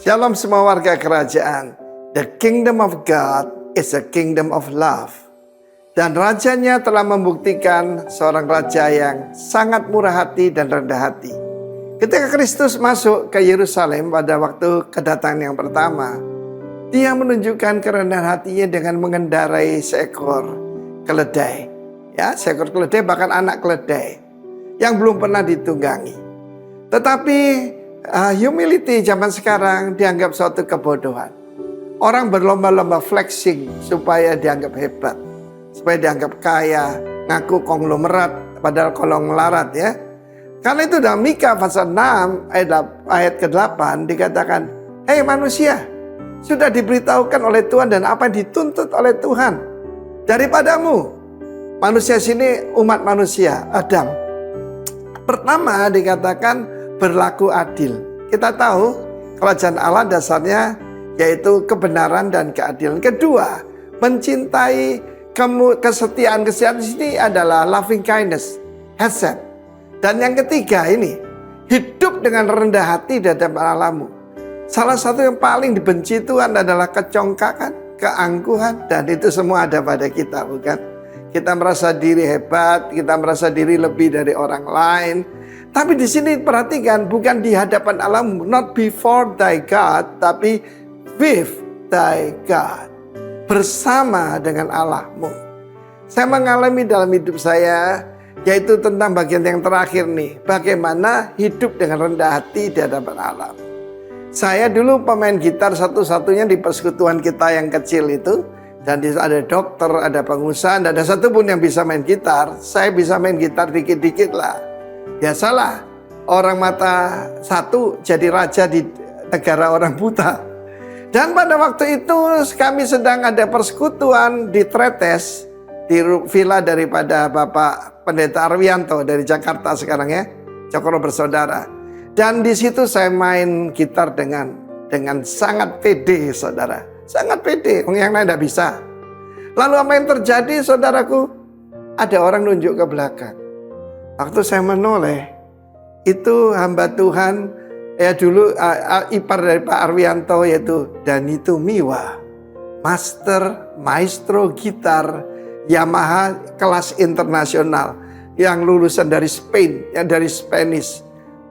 Shalom semua warga kerajaan. The kingdom of God is a kingdom of love. Dan rajanya telah membuktikan seorang raja yang sangat murah hati dan rendah hati. Ketika Kristus masuk ke Yerusalem pada waktu kedatangan yang pertama, dia menunjukkan kerendahan hatinya dengan mengendarai seekor keledai. Ya, seekor keledai, bahkan anak keledai yang belum pernah ditunggangi. Tetapi humility zaman sekarang dianggap suatu kebodohan. Orang berlomba-lomba flexing supaya dianggap hebat, supaya dianggap kaya, ngaku konglomerat padahal konglomerat ya. Karena itu dalam Mika pasal 6 ayat ke-8 dikatakan, "Hei manusia, sudah diberitahukan oleh Tuhan dan apa yang dituntut oleh Tuhan daripadamu." Manusia sini umat manusia, Adam. Pertama dikatakan berlaku adil. Kita tahu kerajaan Allah dasarnya yaitu kebenaran dan keadilan. Kedua, mencintai kesetiaan. Kesetiaan di sini adalah loving kindness, hesed. Dan yang ketiga ini, hidup dengan rendah hati di hadapan Allahmu. Salah satu yang paling dibenci Tuhan adalah kecongkakan, keangkuhan, dan itu semua ada pada kita, bukan? Kita merasa diri hebat, kita merasa diri lebih dari orang lain. Tapi di sini perhatikan, bukan di hadapan Allahmu, not before thy God, tapi with thy God, bersama dengan Allahmu. Saya mengalami dalam hidup saya, yaitu tentang bagian yang terakhir nih, bagaimana hidup dengan rendah hati di hadapan Allah. Saya dulu pemain gitar satu-satunya di persekutuan kita yang kecil itu, dan ada dokter, ada pengusaha, tidak ada satupun yang bisa main gitar. Saya bisa main gitar dikit-dikit lah. Biasalah, orang mata satu jadi raja di negara orang buta. Dan pada waktu itu kami sedang ada persekutuan di Tretes, di villa daripada Bapak Pendeta Arwianto dari Jakarta sekarang ya, Cokro Bersaudara. Dan di situ saya main gitar dengan sangat pede, saudara. Sangat pede, yang lain tidak bisa. Lalu apa yang terjadi, saudaraku? Ada orang nunjuk ke belakang. Waktu saya menoleh, itu hamba Tuhan, ya dulu ipar dari Pak Arwianto, yaitu Danito Miwa, maestro gitar Yamaha kelas internasional, yang lulusan dari Spain, yang dari Spanish.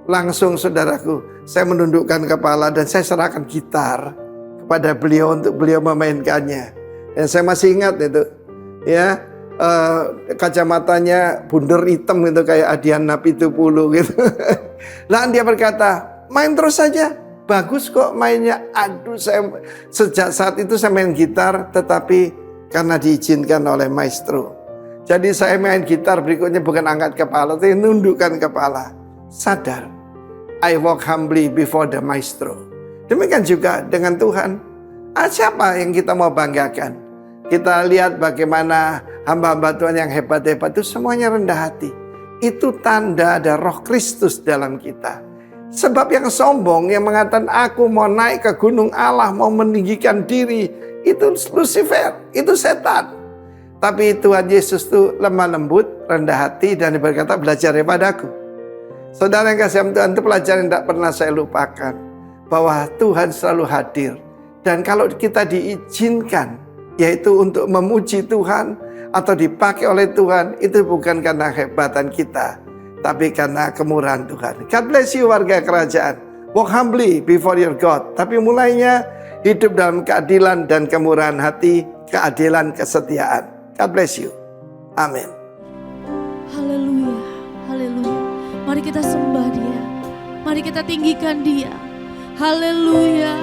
Langsung saudaraku, saya menundukkan kepala dan saya serahkan gitar kepada beliau untuk beliau memainkannya. Dan saya masih ingat itu, ya. Kacamatanya bundar hitam gitu kayak Adian Napitupulu gitu. Lalu dia berkata, main terus saja, bagus kok mainnya. Aduh, sejak saat itu saya main gitar, tetapi karena diizinkan oleh maestro. Jadi saya main gitar berikutnya bukan angkat kepala, tapi nundukkan kepala. Sadar, I walk humbly before the maestro. Demikian juga dengan Tuhan. Siapa yang kita mau banggakan? Kita lihat bagaimana hamba-hamba Tuhan yang hebat-hebat itu semuanya rendah hati. Itu tanda ada roh Kristus dalam kita. Sebab yang sombong, yang mengatakan aku mau naik ke gunung Allah, mau meninggikan diri, itu Lucifer, itu setan. Tapi Tuhan Yesus itu lemah lembut, rendah hati, dan berkata belajar daripada-Ku. Saudara yang kasih Tuhan, itu pelajaran yang tidak pernah saya lupakan. Bahwa Tuhan selalu hadir. Dan kalau kita diizinkan, yaitu untuk memuji Tuhan atau dipakai oleh Tuhan, itu bukan karena kehebatan kita, tapi karena kemurahan Tuhan. God bless you warga kerajaan. Walk humbly before your God. Tapi mulainya hidup dalam keadilan dan kemurahan hati, keadilan, kesetiaan. God bless you. Amin. Haleluya, haleluya. Mari kita sembah Dia. Mari kita tinggikan Dia. Haleluya.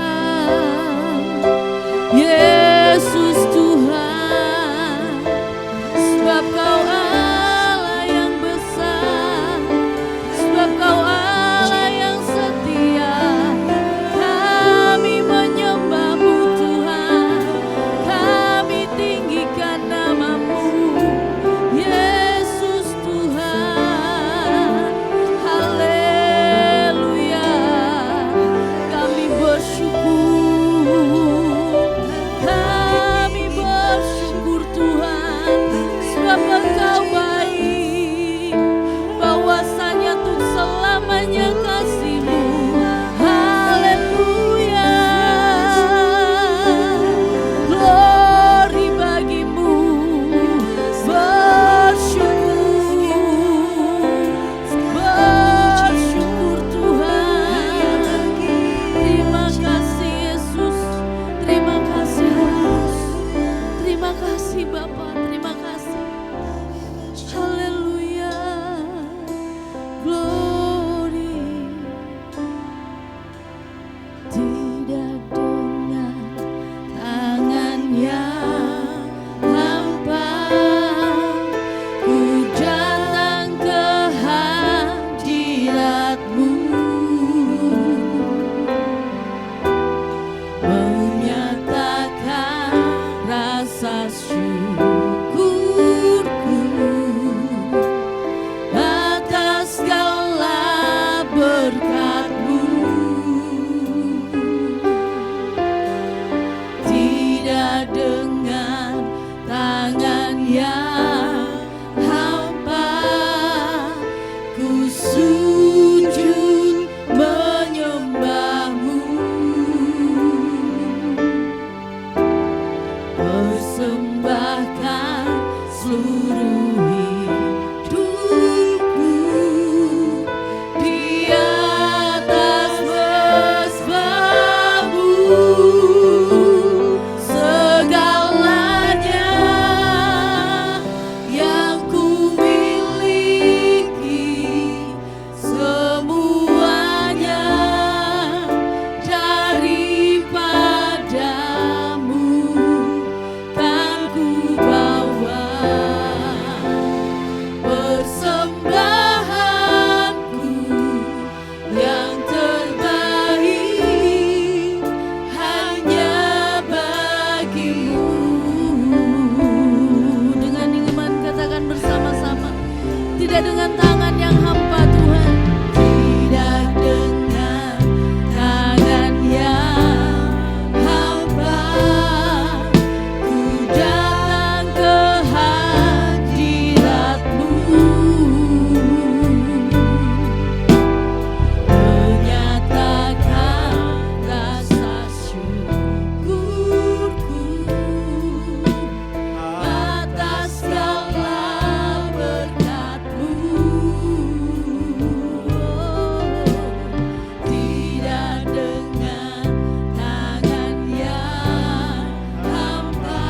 Yesus Tuhan, sebab Kau Allah yang besar, sebab Kau Allah yang setia. Kami menyembah-Mu Tuhan, kami tinggikan nama-Mu, Yesus Tuhan. Haleluya, kami bersyukur. Kami bersyukur Tuhan, sebab Engkau baik, bahwasanya untuk selamanya kasih-Mu. Haleluya. tangan yang hampa, ku sujud menyembahmu, persembahkan seluruh hidupku di atas mesbahmu. Segalanya yang ku miliki, semuanya daripadamu kan ku bawa. Persembahanku yang terbaik hanya bagimu. Dengan iman katakan bersama-sama, tidak dengan tangan yang hampa Tuhan, tidak dengan tangan yang hampa, ku datang ke hadirat-Mu, menyatakan rasa syukurku atas segala berkat-Mu. Tidak dengan tangan yang hampa,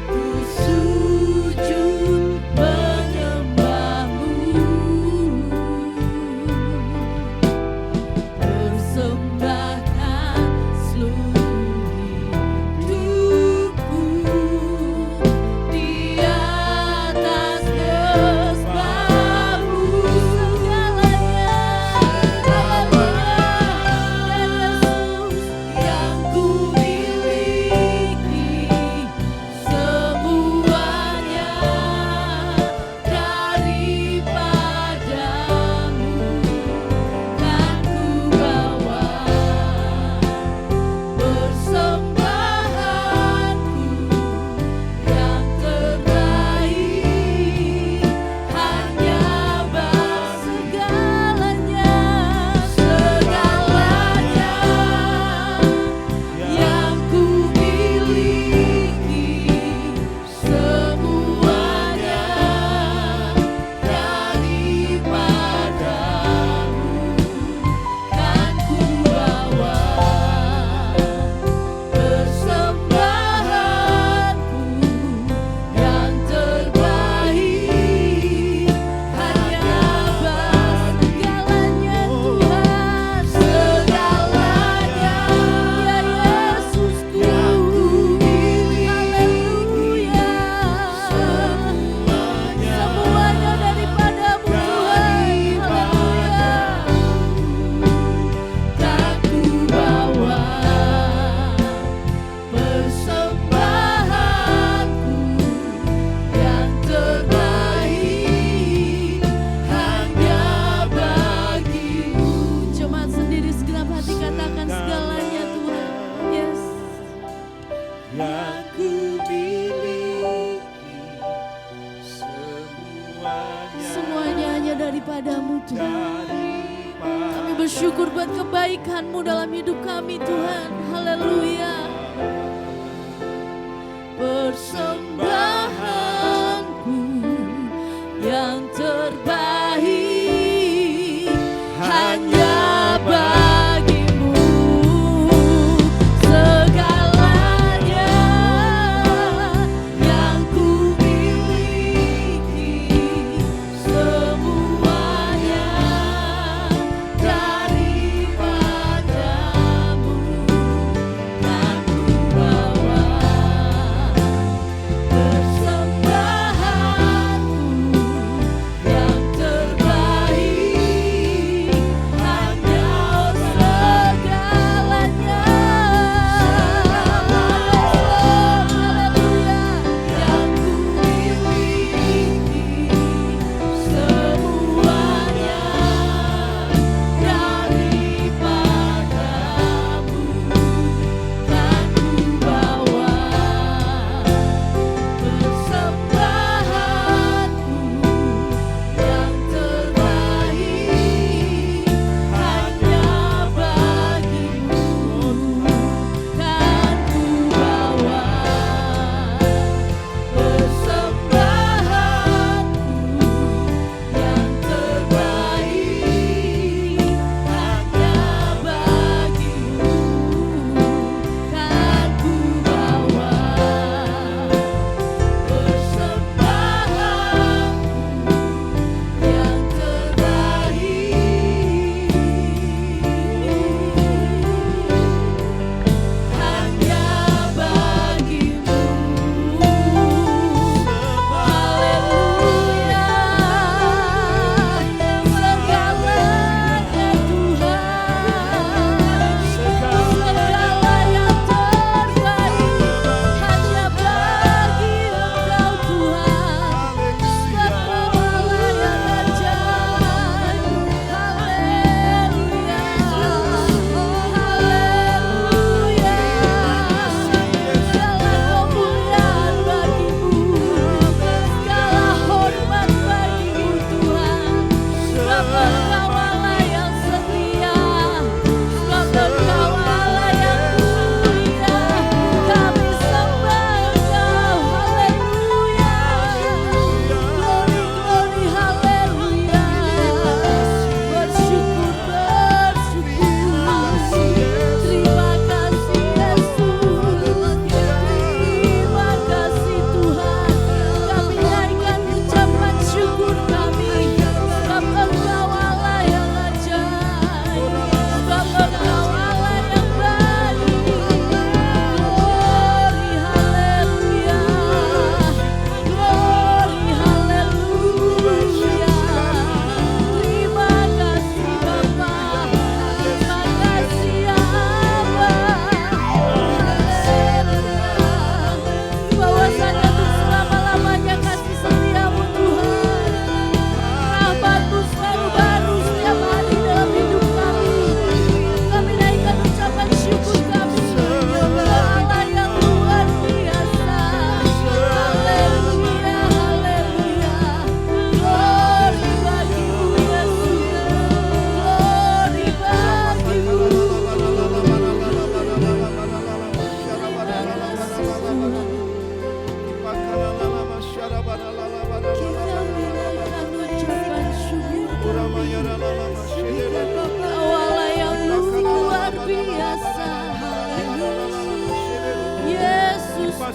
ku sujud menyembahmu, persembahkan seluruh hidupku di atas mesbahmu. Segalanya, yang ku miliki, semuanya daripadamu kan ku bawa. Persembahanku yang terbaik hanya segalanya, segalanya yang ku miliki, semuanya daripadamu kan ku bawa. Persembahanku yang terbaik hanya segalanya Tuhan, segalanya ya Yesusku, haleluya, semuanya daripada-Mu Tuhan, haleluya, kan ku bawa. Persembahanku yang terbaik hanya bagimu. Jemaat sendiri segenap hati katakan segalanya Tuhan. Yes. Yang ku miliki, Semuanya hanya daripada-Mu Tuhan. Kami bersyukur buat kebaikan-Mu dalam hidup kami Tuhan. Haleluya. Persembahanku yang terbaik hanya bagimu. Segalanya yang ku miliki, semuanya daripadamu kan ku bawa.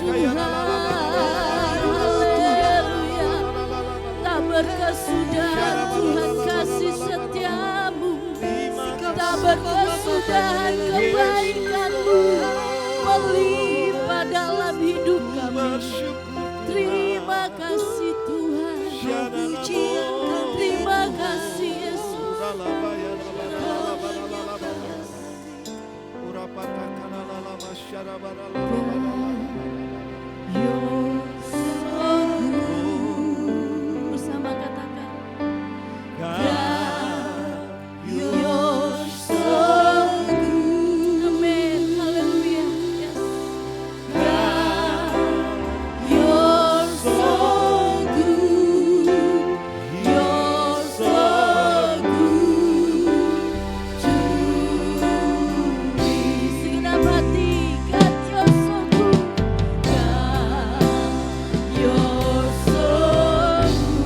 Tuhan. Haleluya. Tak berkesudahan Tuhan kasih setiamu. Tak berkesudahan kebaikanmu melimpah dalam hidup kami. Terima kasih Tuhan. Terima kasih Yesus. You're so good. Bersama katakan. God, you're so good. Amen. Haleluya. Yes. God, you're so good. You're so good to me. Segenap hati, God, you're so good. God, you're so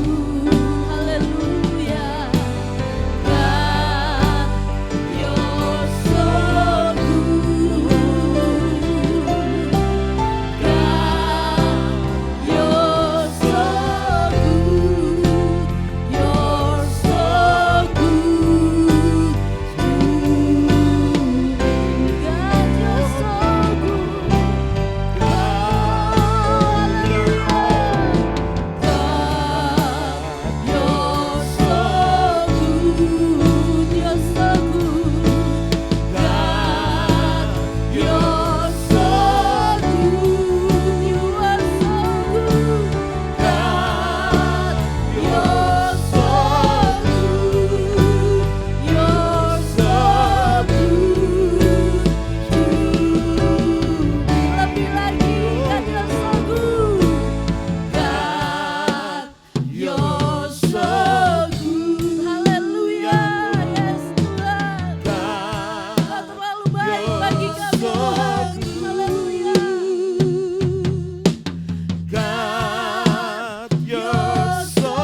good. Haleluya. God, you're so good. God, you're so good. You're so good to me. God, you're so good. Lebih lagi, God, you're so good. God, you're so good. Haleluya. Yes, Tuhan. Kau terlalu baik bagi kami, Tuhan. Haleluya. God, you're so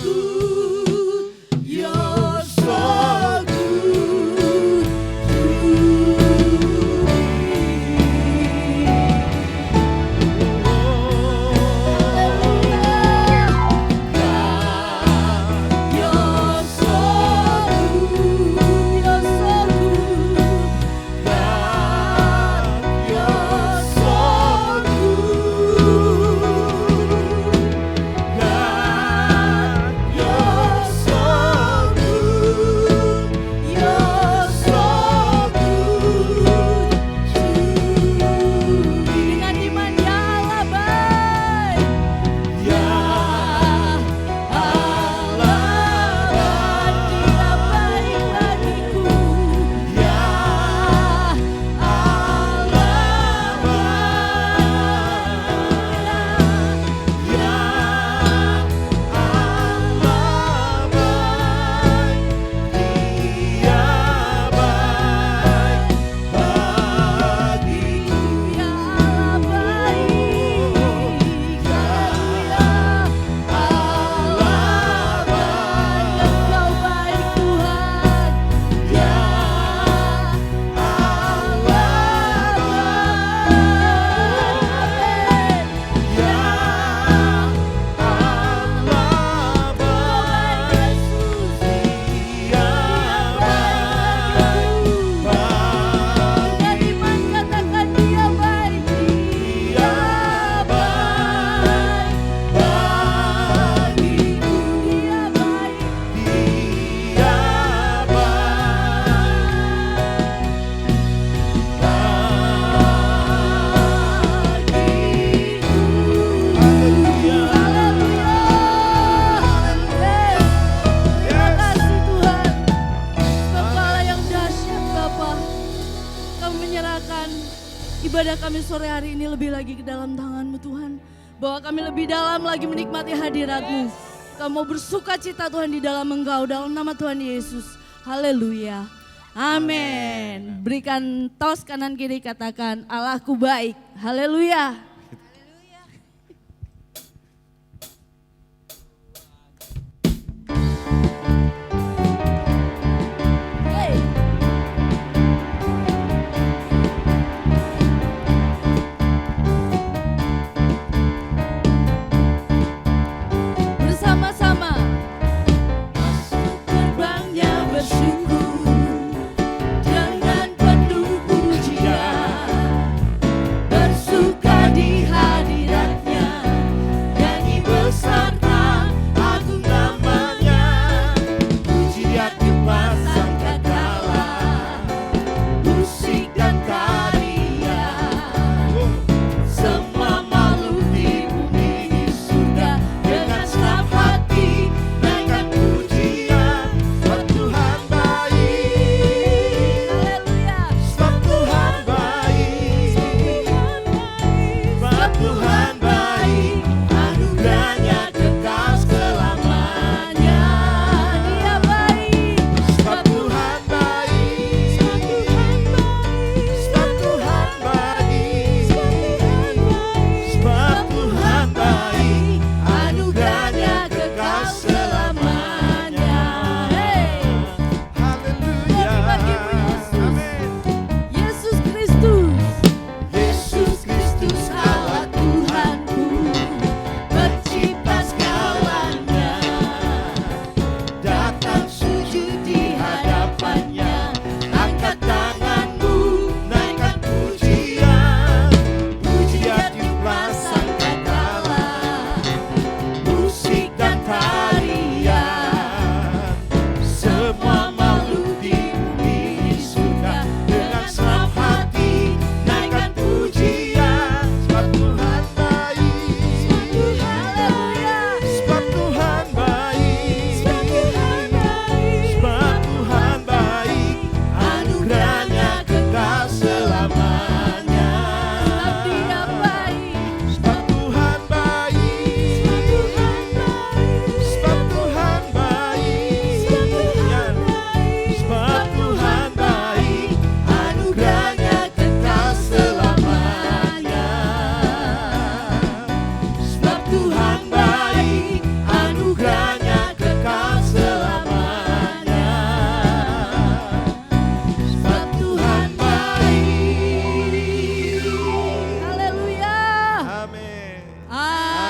good. You're so good to You're so good. You're so good. God, you're so good. God, you're so good. You're so good to me. Dengan iman ya Allah baik. Ya Allah baik, Dia baik bagiku. Ya Allah baik. Ya Ya Allah baik. Ya Allah baik. Engkau baik Tuhan. Ya Allah baik. Amin. Ya Allah baik. Yesus. Dia baik bagiku. Dengan iman katakan Dia baik. Dia baik bagiku. Dia baik. Haleluya. Terima kasih Tuhan. Engkau Allah yang dahsyat Bapa. Kami menyerahkan ibadah kami sore hari ini lebih lagi ke dalam tangan-Mu Tuhan. Bahwa kami lebih dalam lagi menikmati hadirat-Mu. Kami mau bersuka cita Tuhan di dalam Engkau, dalam nama Tuhan Yesus. Haleluya. Amin. Berikan tos kanan kiri, katakan Allahku baik. Haleluya. Hey.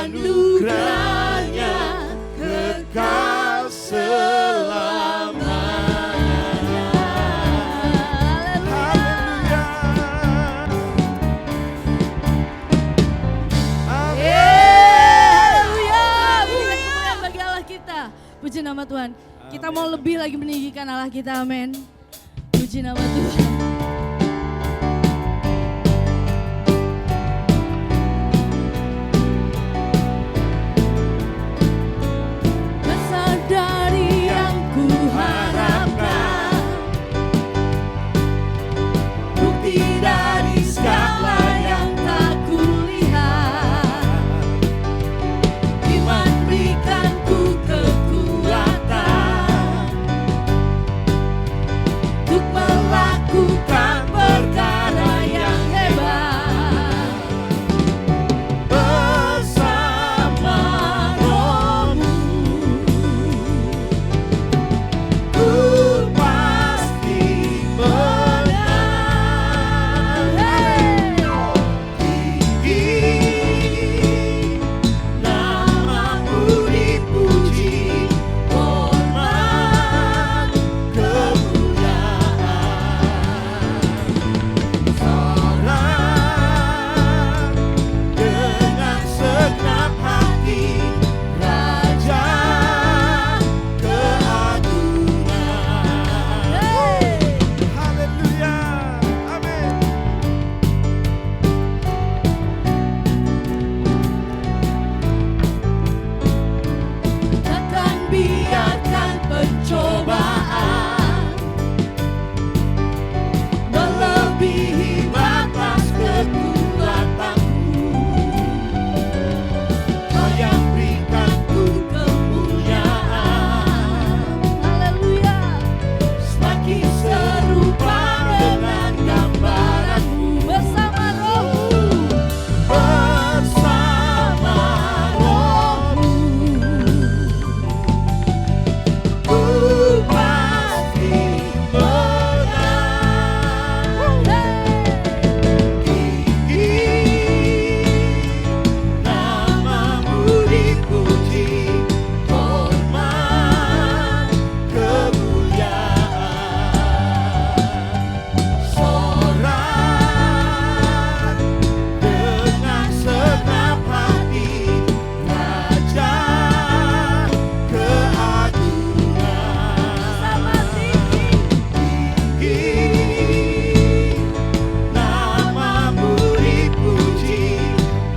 anugerahnya kekal selamanya. Haleluya. Haleluya. Berikan kemuliaan bagi Allah kita. Puji nama Tuhan. Kita mau lebih lagi meninggikan Allah kita. Amin. Puji nama Tuhan. Besar dari yang ku harapkan, bukti dari segala yang tak kulihat, iman berikan ku kekuatan untuk melakukan perkara yang hebat bersama Roh-Mu. Ku pasti menang. Tinggi nama-Mu dipuji, hormat kemuliaan. Sorak dengan segenap hati, Raja keagungan. Haleluya. Amin. Takkan biarkan pencobaan melebihi batas kekuatanku. Kau yang berikan ku kemuliaan. Haleluya. Semakin serupa dengan gambaran-Mu bersama Roh-Mu. Bersama Roh-Mu. Ku pasti menang. Tinggi nama-Mu dipuji, hormat kemuliaan. Sorak dengan segenap hati, Raja keagungan. Sama tinggi. Tinggi nama-Mu dipuji,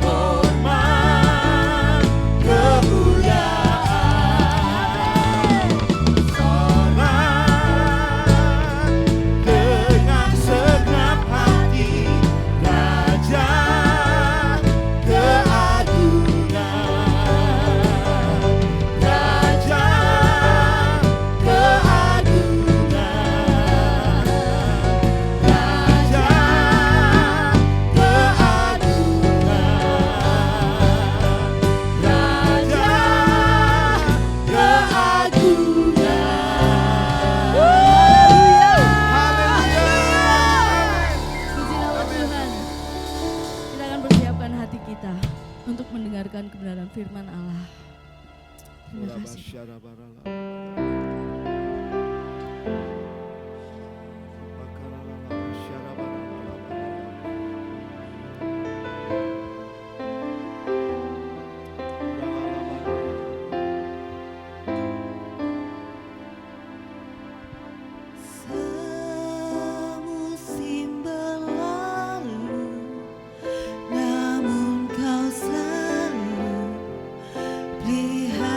hormat kemuliaan. Sorak dengan segenap hati, Raja keagungan. Raja keagungan. Raja keagungan. Raja Puji nama Tuhan. Kita akan persiapkan hati kita untuk mendengarkan kebenaran firman Allah. Terima kasih. Semusim berlalu, namun Kau selalu pelihara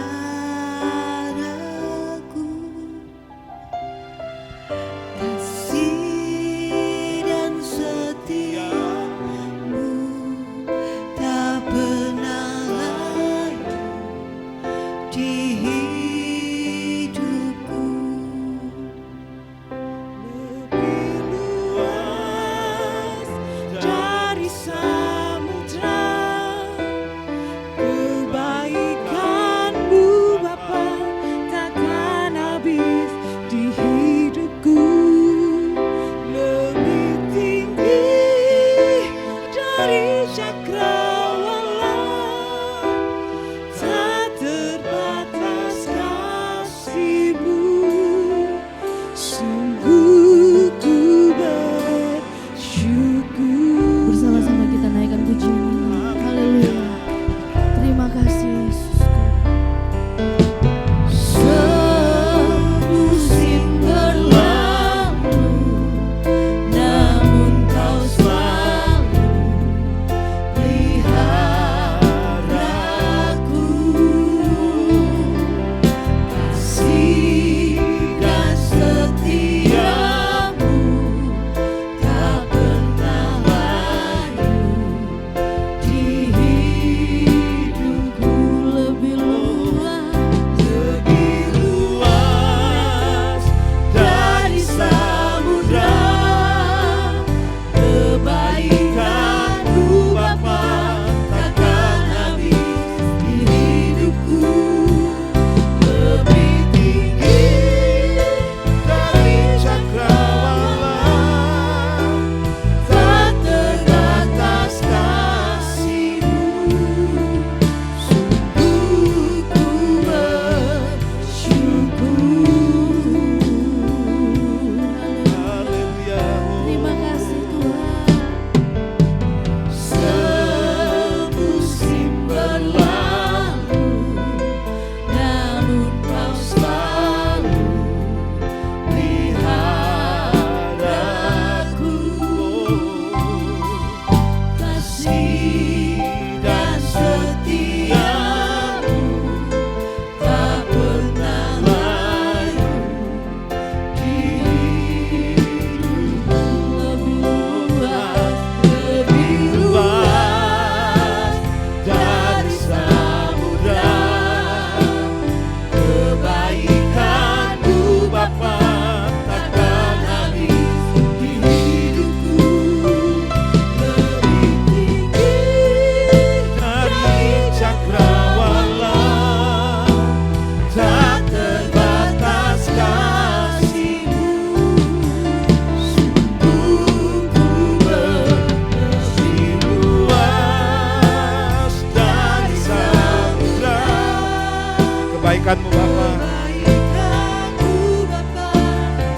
kebaikan-Mu Bapa Kebaikan-Mu Bapa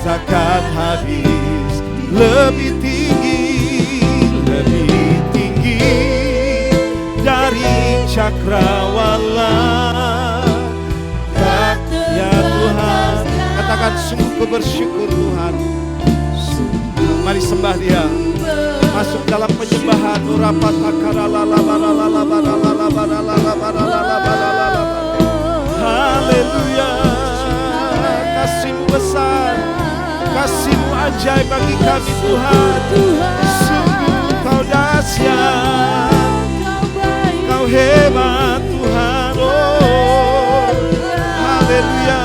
takkan habis, lebih tinggi dari cakrawala. Ya Tuhan, katakan sungguh ku bersyukur Tuhan. Mari sembah Dia. Masuk dalam penyembahan. Haleluya. Kasih-Mu besar, kasih-Mu ajaib bagi kami Tuhan. Sungguh Kau dahsyat, Kau hebat Tuhan. Oh, haleluya.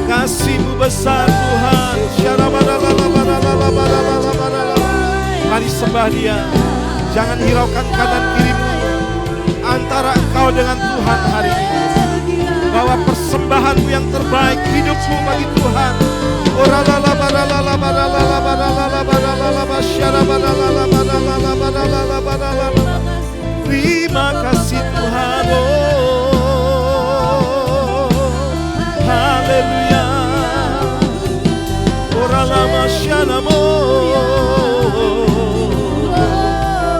Kasih-Mu besar Tuhan. Mari sembah Dia. Jangan hiraukan kanan kirimu antara engkau dengan Tuhan hari ini. Bawa persembahanmu yang terbaik, hidupmu bagi Tuhan. Terima kasih Tuhan. Oh, haleluya.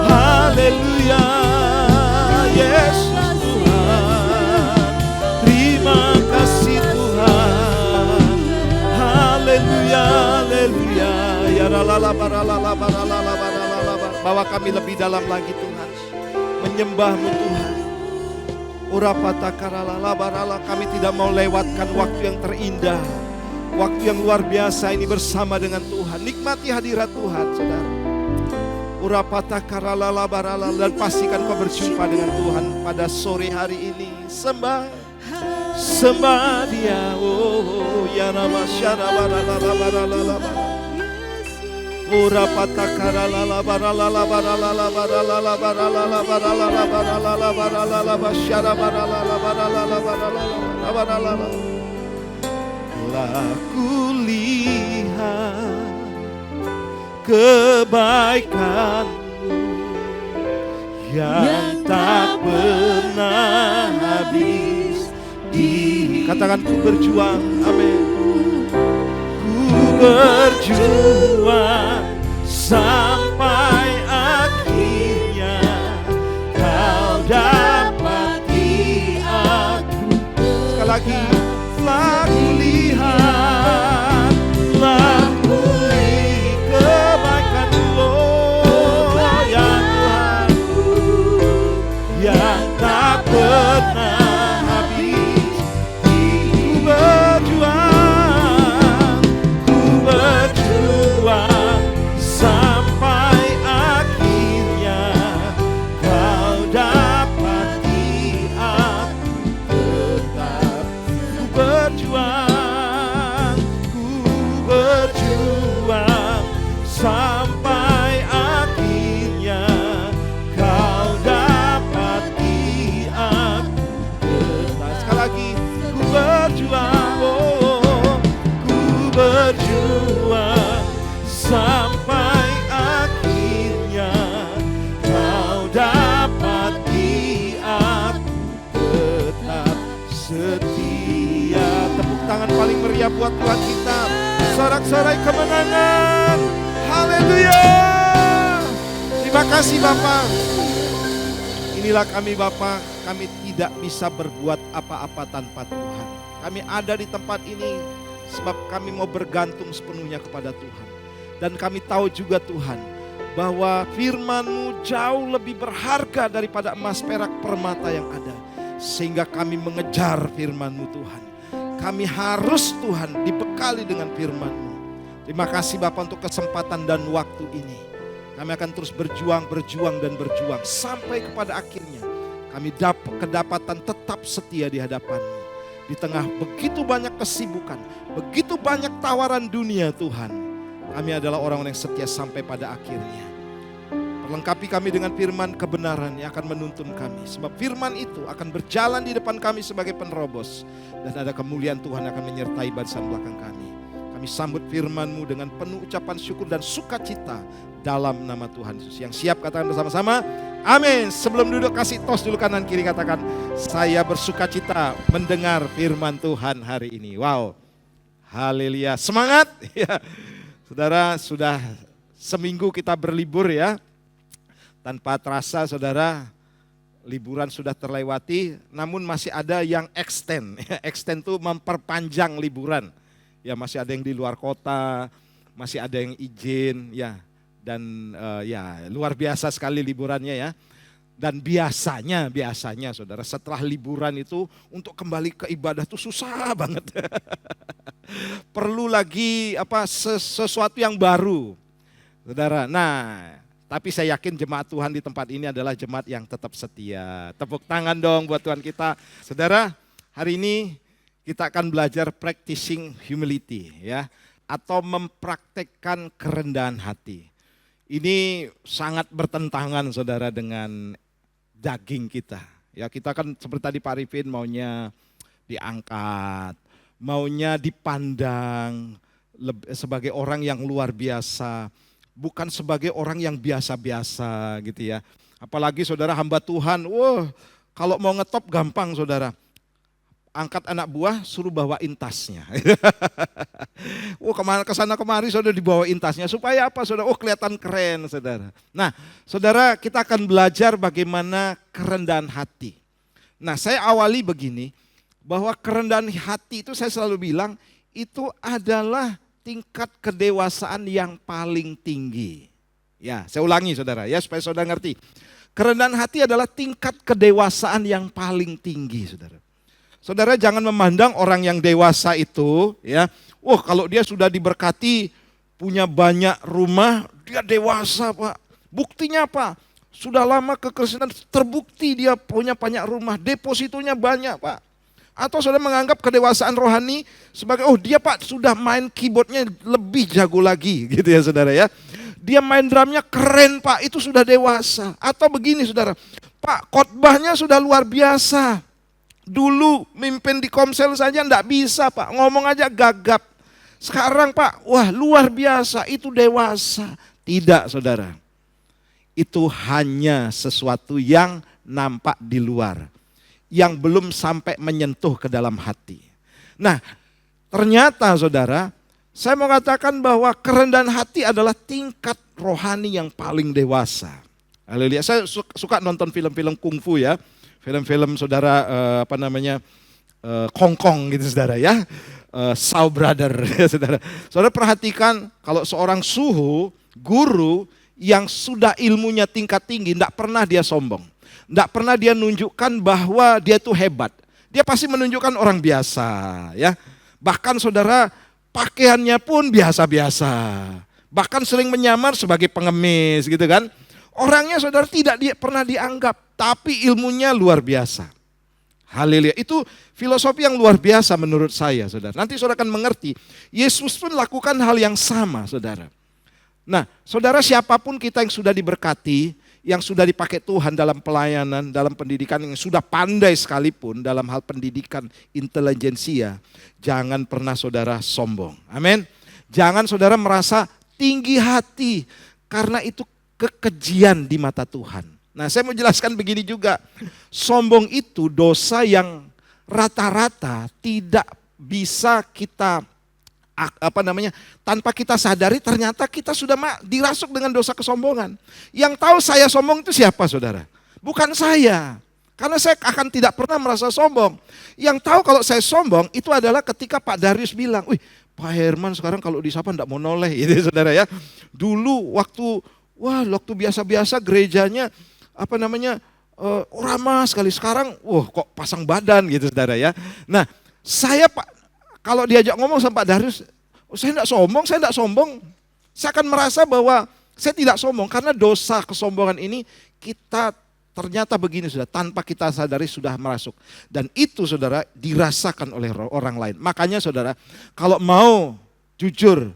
Haleluya. Yesus Tuhan. Terima kasih Tuhan. Haleluya. Haleluya. Ya bawa kami lebih dalam lagi Tuhan. Menyembah-Mu Tuhan. Kami tidak mau lewatkan waktu yang terindah, waktu yang luar biasa ini bersama dengan Tuhan. Nikmati hadirat Tuhan, saudara. Dan pastikan kau berjumpa dengan Tuhan pada sore hari ini. Sembah Dia. Oh, ya nama Aku lihat kebaikan-Mu yang tak pernah habis. Katakan ku berjuang, amin. Ku berjuang sampai akhirnya Kau dapati aku. Sekali lagi. Aku lihat kebaikan-Mu ya Tuhan, yang tak pernah habis. Ku berjuang sampai akhirnya Kau dapati aku tetap. Ku berjuang sampai akhirnya Kau dapati aku tetap. Sekali lagi, ku berjuang, oh, ku berjuang sampai akhirnya Kau dapati aku tetap setia. Tepuk tangan paling meriah buat Tuhan kita. Sorak-sorai kemenangan. Haleluya. Terima kasih Bapa. Inilah kami Bapa. Kami tidak bisa berbuat apa-apa tanpa Tuhan. Kami ada di tempat ini sebab kami mau bergantung sepenuhnya kepada Tuhan. Dan kami tahu juga Tuhan bahwa firman-Mu jauh lebih berharga daripada emas perak permata yang ada. Sehingga kami mengejar firman-Mu Tuhan. Kami harus Tuhan dibekali dengan firman-Mu. Terima kasih Bapak untuk kesempatan dan waktu ini. Kami akan terus berjuang sampai kepada akhirnya. Kami dapat kedapatan tetap setia di hadapan-Mu. Di tengah begitu banyak kesibukan, begitu banyak tawaran dunia Tuhan. Kami adalah orang-orang yang setia sampai pada akhirnya. Perlengkapi kami dengan firman kebenaran yang akan menuntun kami. Sebab firman itu akan berjalan di depan kami sebagai penerobos. Dan ada kemuliaan Tuhan yang akan menyertai barisan belakang kami. Kami sambut firman-Mu dengan penuh ucapan syukur dan sukacita dalam nama Tuhan Yesus. Yang siap katakan bersama-sama, amin. Sebelum duduk kasih tos dulu kanan kiri, katakan, saya bersukacita mendengar firman Tuhan hari ini. Wow, haleluya, semangat. Ya, saudara, sudah seminggu kita berlibur ya. Tanpa terasa saudara, liburan sudah terlewati, namun masih ada yang extend. Extend itu memperpanjang liburan. Ya, masih ada yang di luar kota, masih ada yang izin ya. Dan ya luar biasa sekali liburannya ya. Dan biasanya saudara, setelah liburan itu untuk kembali ke ibadah itu susah banget. Perlu lagi sesuatu yang baru. Saudara, nah tapi saya yakin jemaat Tuhan di tempat ini adalah jemaat yang tetap setia. Tepuk tangan dong buat Tuhan kita. Saudara, hari ini kita akan belajar practicing humility ya, atau mempraktekkan kerendahan hati. Ini sangat bertentangan saudara dengan daging kita. Ya, kita kan seperti tadi Pak Arifin maunya diangkat, maunya dipandang sebagai orang yang luar biasa, bukan sebagai orang yang biasa-biasa gitu ya. Apalagi saudara hamba Tuhan, kalau mau ngetop gampang saudara. Angkat anak buah, suruh bawain tasnya. Kesana kemari saudara dibawain tasnya. Supaya apa saudara? Kelihatan keren saudara. Nah saudara, kita akan belajar bagaimana kerendahan hati. Nah saya awali begini, bahwa kerendahan hati itu saya selalu bilang, itu adalah tingkat kedewasaan yang paling tinggi. Ya, saya ulangi saudara ya, supaya saudara ngerti. Kerendahan hati adalah tingkat kedewasaan yang paling tinggi saudara. Saudara jangan memandang orang yang dewasa itu ya, kalau dia sudah diberkati, punya banyak rumah, dia dewasa Pak. Buktinya apa? Sudah lama kekristenan, terbukti dia punya banyak rumah, depositonya banyak Pak. Atau saudara menganggap kedewasaan rohani sebagai, dia Pak sudah main keyboardnya lebih jago lagi gitu ya saudara ya. Dia main drumnya keren Pak, itu sudah dewasa. Atau begini saudara, Pak khotbahnya sudah luar biasa. Dulu mimpin di Komsel saja enggak bisa Pak, ngomong aja gagap. Sekarang Pak, luar biasa, itu dewasa. Tidak saudara, itu hanya sesuatu yang nampak di luar, yang belum sampai menyentuh ke dalam hati. Nah ternyata saudara, saya mau katakan bahwa kerendahan hati adalah tingkat rohani yang paling dewasa. Haleluya. Saya suka nonton film-film kungfu ya. Film-film saudara Kongkong gitu saudara ya, Shaw Brother ya saudara. Saudara perhatikan kalau seorang suhu, guru yang sudah ilmunya tingkat tinggi, tidak pernah dia sombong, tidak pernah dia nunjukkan bahwa dia itu hebat. Dia pasti menunjukkan orang biasa ya. Bahkan saudara pakaiannya pun biasa-biasa, bahkan sering menyamar sebagai pengemis gitu kan. Orangnya saudara tidak pernah dianggap, tapi ilmunya luar biasa. Haleluya. Itu filosofi yang luar biasa menurut saya saudara. Nanti saudara akan mengerti, Yesus pun lakukan hal yang sama saudara. Nah saudara, siapapun kita yang sudah diberkati, yang sudah dipakai Tuhan dalam pelayanan, dalam pendidikan, yang sudah pandai sekalipun dalam hal pendidikan intelijensia, jangan pernah saudara sombong. Amin. Jangan saudara merasa tinggi hati, karena itu kekejian di mata Tuhan. Nah saya mau jelaskan begini juga, sombong itu dosa yang rata-rata tidak bisa kita tanpa kita sadari, ternyata kita sudah dirasuk dengan dosa kesombongan. Yang tahu saya sombong itu siapa saudara? Bukan saya, karena saya akan tidak pernah merasa sombong. Yang tahu kalau saya sombong itu adalah ketika Pak Darius bilang, Pak Herman sekarang kalau disapa enggak mau noleh gitu saudara ya. Dulu waktu biasa-biasa gerejanya ramah sekali, sekarang kok pasang badan gitu saudara ya. Nah saya Pak, kalau diajak ngomong sama Pak Darius, saya enggak sombong. Saya akan merasa bahwa saya tidak sombong, karena dosa kesombongan ini kita ternyata begini sudah, tanpa kita sadari sudah merasuk. Dan itu saudara dirasakan oleh orang lain. Makanya saudara, kalau mau jujur,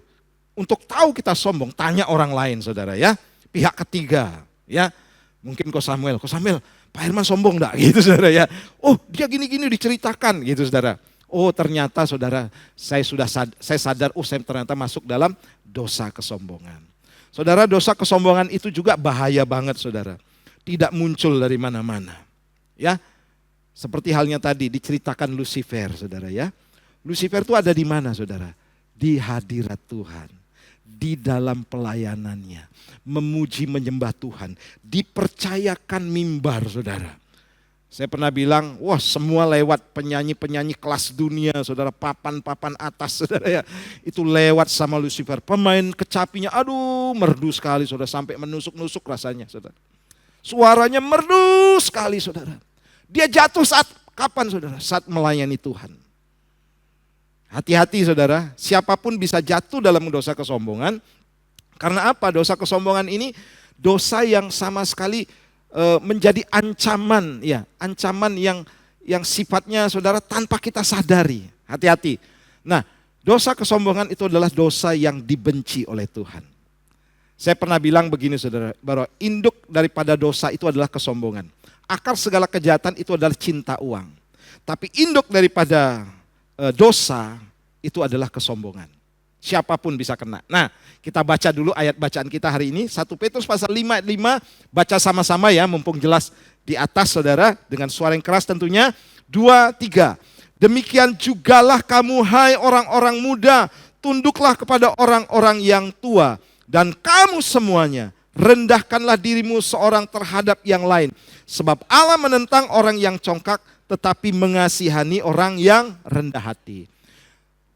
untuk tahu kita sombong, tanya orang lain saudara ya. Pihak ketiga ya, mungkin Ko Samuel, Pak Herman sombong enggak gitu saudara ya. Dia gini-gini diceritakan gitu saudara. Oh ternyata saudara, saya sadar, oh saya ternyata masuk dalam dosa kesombongan. Saudara, dosa kesombongan itu juga bahaya banget saudara. Tidak muncul dari mana-mana. Ya, seperti halnya tadi diceritakan Lucifer saudara ya. Lucifer itu ada di mana saudara? Di hadirat Tuhan, di dalam pelayanannya, memuji menyembah Tuhan, dipercayakan mimbar saudara. Saya pernah bilang, wah semua lewat penyanyi-penyanyi kelas dunia saudara, papan-papan atas saudara ya. Itu lewat sama Lucifer, pemain kecapinya aduh merdu sekali saudara, sampai menusuk-nusuk rasanya saudara. Suaranya merdu sekali saudara. Dia jatuh saat kapan saudara? Saat melayani Tuhan. Hati-hati saudara, siapapun bisa jatuh dalam dosa kesombongan. Karena apa? Dosa kesombongan ini dosa yang sama sekali menjadi ancaman, ya, ancaman yang sifatnya saudara tanpa kita sadari. Hati-hati. Nah, dosa kesombongan itu adalah dosa yang dibenci oleh Tuhan. Saya pernah bilang begini saudara, bahwa induk daripada dosa itu adalah kesombongan. Akar segala kejahatan itu adalah cinta uang. Tapi induk daripada dosa itu adalah kesombongan. Siapapun bisa kena. Nah, kita baca dulu ayat bacaan kita hari ini. 1 Petrus pasal 5 ayat 5. Baca sama-sama ya, mumpung jelas di atas saudara. Dengan suara yang keras tentunya. 2, 3. Demikian jugalah kamu hai orang-orang muda. Tunduklah kepada orang-orang yang tua. Dan kamu semuanya, rendahkanlah dirimu seorang terhadap yang lain. Sebab Allah menentang orang yang congkak, tetapi mengasihani orang yang rendah hati.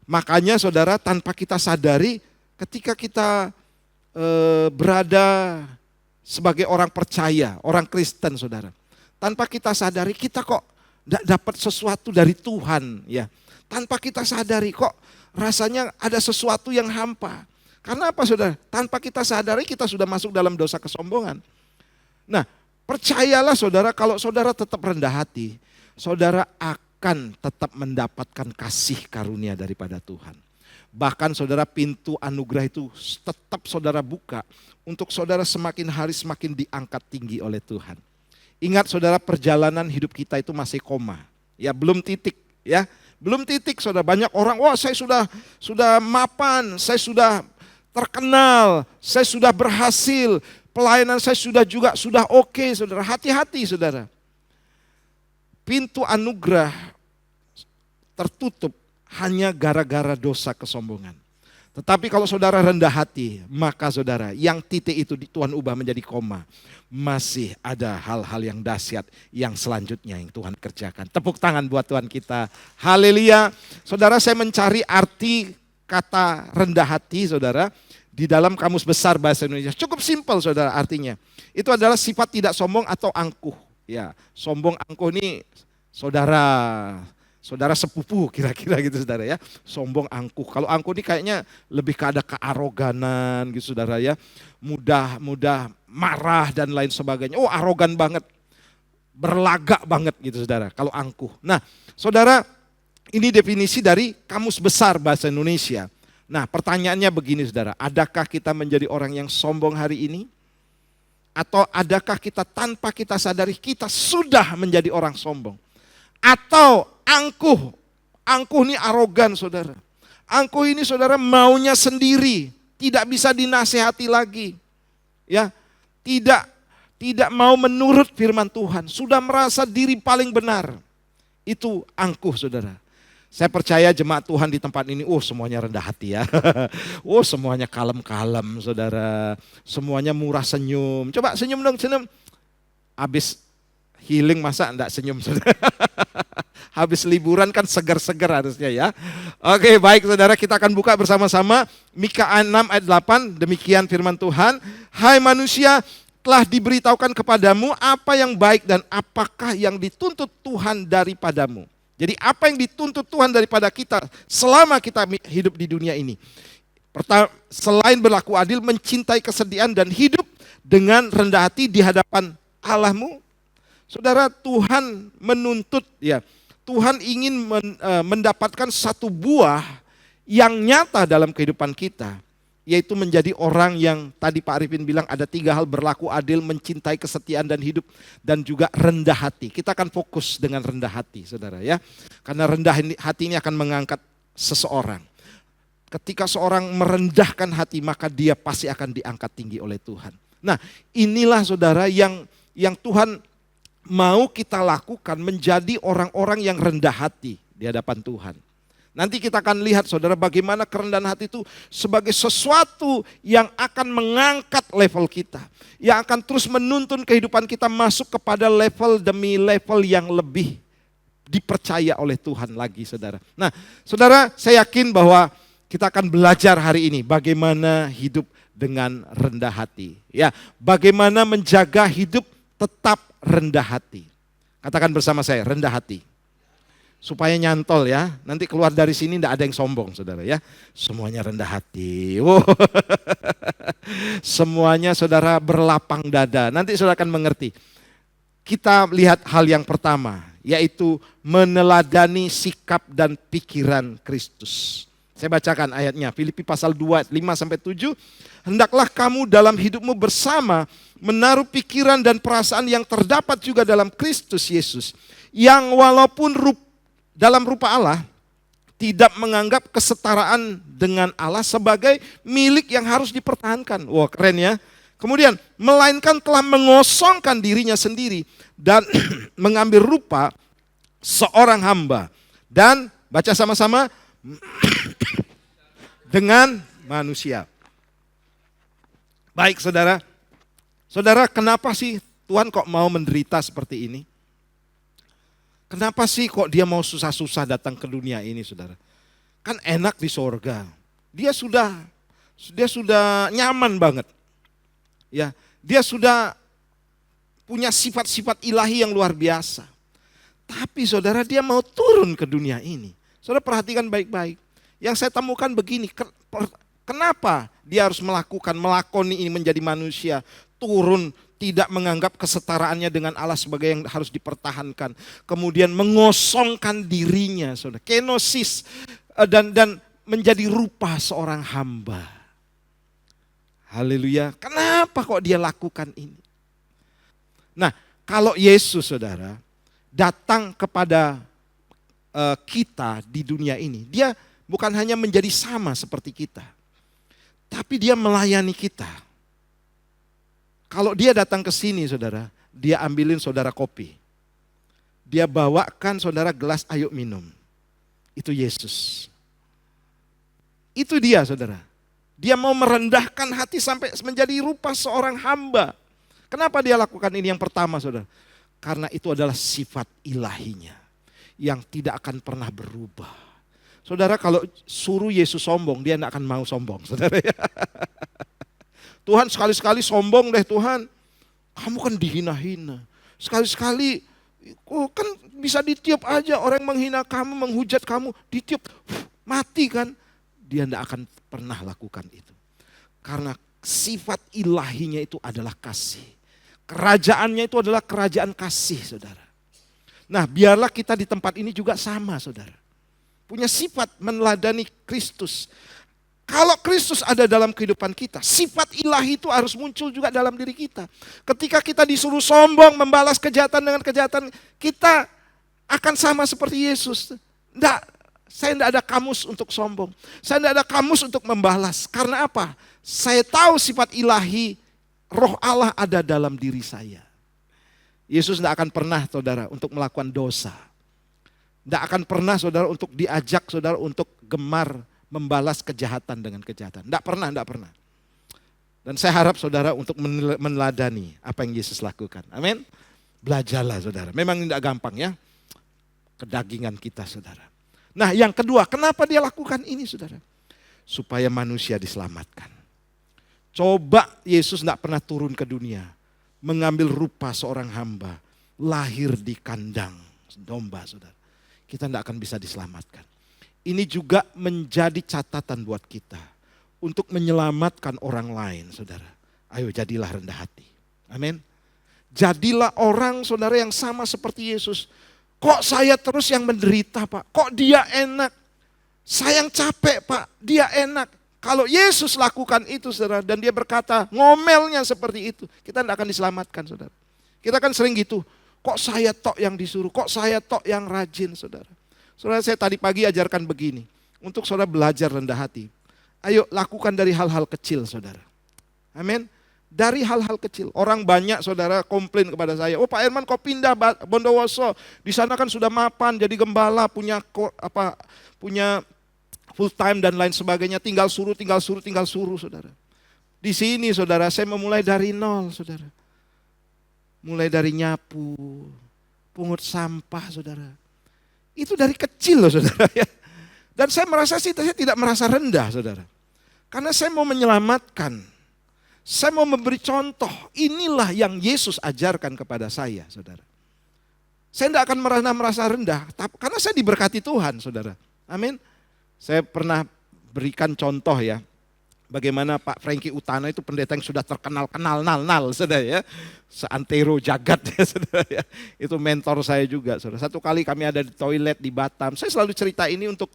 Makanya saudara, tanpa kita sadari, ketika kita berada sebagai orang percaya, orang Kristen saudara, tanpa kita sadari kita kok tidak dapat sesuatu dari Tuhan ya. Tanpa kita sadari kok rasanya ada sesuatu yang hampa. Karena apa saudara? Tanpa kita sadari kita sudah masuk dalam dosa kesombongan. Nah, percayalah saudara, kalau saudara tetap rendah hati, saudara akan tetap mendapatkan kasih karunia daripada Tuhan. Bahkan saudara, pintu anugerah itu tetap saudara buka untuk saudara semakin hari semakin diangkat tinggi oleh Tuhan. Ingat saudara, perjalanan hidup kita itu masih koma. Ya, belum titik ya. Belum titik saudara. Banyak orang, wah saya sudah mapan, saya sudah terkenal, saya sudah berhasil, pelayanan saya sudah oke saudara. Hati-hati saudara. Pintu anugerah tertutup hanya gara-gara dosa kesombongan. Tetapi kalau saudara rendah hati, maka saudara, yang titik itu Tuhan ubah menjadi koma. Masih ada hal-hal yang dahsyat yang selanjutnya yang Tuhan kerjakan. Tepuk tangan buat Tuhan kita. Haleluya. Saudara, saya mencari arti kata rendah hati saudara di dalam Kamus Besar Bahasa Indonesia. Cukup simpel saudara artinya. Itu adalah sifat tidak sombong atau angkuh. Ya, sombong angkuh ini saudara sepupu kira-kira gitu saudara ya. Sombong angkuh. Kalau angkuh ini kayaknya lebih ada kearoganan gitu saudara ya. Mudah marah dan lain sebagainya. Oh, arogan banget. Berlagak banget gitu saudara kalau angkuh. Nah, saudara, ini definisi dari Kamus Besar Bahasa Indonesia. Nah, pertanyaannya begini saudara, adakah kita menjadi orang yang sombong hari ini? Atau adakah kita tanpa kita sadari kita sudah menjadi orang sombong? Atau angkuh ini arogan saudara. Angkuh ini saudara maunya sendiri, tidak bisa dinasehati lagi. Ya, tidak mau menurut firman Tuhan, sudah merasa diri paling benar. Itu angkuh saudara. Saya percaya jemaat Tuhan di tempat ini, semuanya rendah hati ya. Semuanya kalem-kalem saudara. Semuanya murah senyum. Coba senyum dong, senyum. Habis healing masa enggak senyum saudara. Habis liburan kan segar-segar harusnya ya. Oke, baik saudara, kita akan buka bersama-sama Mika 6 ayat 8. Demikian firman Tuhan. Hai manusia, telah diberitahukan kepadamu apa yang baik dan apakah yang dituntut Tuhan daripadamu. Jadi apa yang dituntut Tuhan daripada kita selama kita hidup di dunia ini? Pertama, selain berlaku adil, mencintai kesediaan dan hidup dengan rendah hati di hadapan Allahmu. Saudara, Tuhan menuntut ya. Tuhan ingin mendapatkan satu buah yang nyata dalam kehidupan kita. yaitu menjadi orang yang tadi Pak Arifin bilang ada 3 hal: berlaku adil, mencintai kesetiaan dan hidup, dan juga rendah hati. Kita akan fokus dengan rendah hati, saudara ya. Karena rendah hati ini akan mengangkat seseorang. Ketika seorang merendahkan hati, maka dia pasti akan diangkat tinggi oleh Tuhan. Nah, inilah saudara yang Tuhan mau kita lakukan, menjadi orang-orang yang rendah hati di hadapan Tuhan. Nanti kita akan lihat saudara bagaimana kerendahan hati itu sebagai sesuatu yang akan mengangkat level kita. Yang akan terus menuntun kehidupan kita masuk kepada level demi level yang lebih dipercaya oleh Tuhan lagi saudara. Nah saudara, saya yakin bahwa kita akan belajar hari ini bagaimana hidup dengan rendah hati. Ya, bagaimana menjaga hidup tetap rendah hati. Katakan bersama saya, rendah hati. Supaya nyantol ya, nanti keluar dari sini tidak ada yang sombong saudara ya. Semuanya rendah hati. Wow. Semuanya saudara berlapang dada. Nanti saudara akan mengerti. Kita lihat hal yang pertama, yaitu meneladani sikap dan pikiran Kristus. Saya bacakan ayatnya, Filipi pasal 2, 5-7. Hendaklah kamu dalam hidupmu bersama menaruh pikiran dan perasaan yang terdapat juga dalam Kristus Yesus. Yang walaupun dalam rupa Allah, tidak menganggap kesetaraan dengan Allah sebagai milik yang harus dipertahankan. Wah keren ya. Kemudian, melainkan telah mengosongkan dirinya sendiri dan mengambil rupa seorang hamba. Dan, baca sama-sama, dengan manusia. Baik saudara. Saudara, kenapa sih Tuhan kok mau menderita seperti ini? Kenapa sih kok dia mau susah-susah datang ke dunia ini saudara? Kan enak di sorga. Dia sudah nyaman banget. Ya, dia sudah punya sifat-sifat ilahi yang luar biasa. Tapi saudara, dia mau turun ke dunia ini. Saudara perhatikan baik-baik. Yang saya temukan begini, kenapa dia harus melakoni ini menjadi manusia, turun, tidak menganggap kesetaraannya dengan Allah sebagai yang harus dipertahankan. Kemudian mengosongkan dirinya, saudara. Kenosis dan menjadi rupa seorang hamba. Haleluya. Kenapa kok dia lakukan ini? Nah, kalau Yesus saudara datang kepada kita di dunia ini, dia bukan hanya menjadi sama seperti kita, tapi dia melayani kita. Kalau dia datang ke sini saudara, dia ambilin saudara kopi. Dia bawakan saudara gelas, ayo minum. Itu Yesus. Itu dia saudara. Dia mau merendahkan hati sampai menjadi rupa seorang hamba. Kenapa dia lakukan ini yang pertama saudara? Karena itu adalah sifat ilahinya yang tidak akan pernah berubah. Saudara kalau suruh Yesus sombong, dia tidak akan mau sombong saudara ya. Tuhan sekali-sekali sombong deh Tuhan. Kamu kan dihina-hina. Sekali-sekali kan bisa ditiup aja, orang menghina kamu, menghujat kamu, ditiup, mati kan. Dia tidak akan pernah lakukan itu. Karena sifat ilahinya itu adalah kasih. Kerajaannya itu adalah kerajaan kasih saudara. Nah biarlah kita di tempat ini juga sama saudara. Punya sifat meneladani Kristus. Kalau Kristus ada dalam kehidupan kita, sifat ilahi itu harus muncul juga dalam diri kita. Ketika kita disuruh sombong, membalas kejahatan dengan kejahatan, kita akan sama seperti Yesus. Saya tidak ada kamus untuk sombong. Saya tidak ada kamus untuk membalas. Karena apa? Saya tahu sifat ilahi, roh Allah ada dalam diri saya. Yesus tidak akan pernah saudara untuk melakukan dosa. Tidak akan pernah saudara untuk diajak saudara untuk gemar membalas kejahatan dengan kejahatan. Tidak pernah. Dan saya harap saudara untuk meneladani apa yang Yesus lakukan. Amin. Belajarlah saudara. Memang tidak gampang ya. Kedagingan kita saudara. Nah yang kedua, kenapa dia lakukan ini saudara? Supaya manusia diselamatkan. Coba Yesus tidak pernah turun ke dunia. Mengambil rupa seorang hamba. Lahir di kandang domba saudara. Kita tidak akan bisa diselamatkan. Ini juga menjadi catatan buat kita untuk menyelamatkan orang lain, saudara. Ayo jadilah rendah hati. Amin. Jadilah orang, saudara, yang sama seperti Yesus. Kok saya terus yang menderita, Pak? Kok dia enak? Saya yang capek, Pak. Dia enak. Kalau Yesus lakukan itu saudara, dan dia berkata ngomelnya seperti itu, kita tidak akan diselamatkan saudara. Kita kan sering gitu, kok saya tok yang disuruh, kok saya tok yang rajin saudara. Saudara, saya tadi pagi ajarkan begini, untuk saudara belajar rendah hati. Ayo lakukan dari hal-hal kecil saudara. Amin. Dari hal-hal kecil. Orang banyak saudara komplain kepada saya, oh Pak Herman kok pindah Bondowoso, di sana kan sudah mapan, jadi gembala, punya full time dan lain sebagainya, tinggal suruh saudara. Di sini saudara, saya memulai dari nol saudara. Mulai dari nyapu, pungut sampah saudara. Itu dari kecil loh saudara ya. Dan saya merasa sih, saya tidak merasa rendah saudara. Karena saya mau menyelamatkan. Saya mau memberi contoh, inilah yang Yesus ajarkan kepada saya saudara. Saya tidak akan merasa rendah, karena saya diberkati Tuhan saudara. Amin. Saya pernah berikan contoh ya, bagaimana Pak Frankie Utana itu pendeta yang sudah terkenal saudara ya. Seantero jagat ya saudara ya. Itu mentor saya juga saudara. Satu kali kami ada di toilet di Batam, saya selalu cerita ini untuk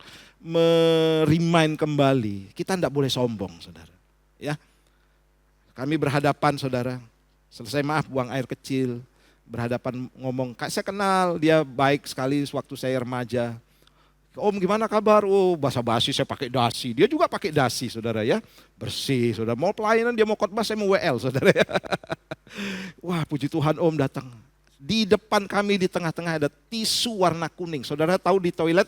remind kembali, kita tidak boleh sombong saudara. Ya, kami berhadapan saudara, selesai maaf buang air kecil, berhadapan ngomong, saya kenal dia baik sekali waktu saya remaja. Om gimana kabar? Oh basa-basi saya pakai dasi. Dia juga pakai dasi saudara ya. Bersih saudara. Mau pelayanan dia mau khotbah saya mau WL saudara ya. Wah puji Tuhan om datang. Di depan kami di tengah-tengah ada tisu warna kuning. Saudara tahu di toilet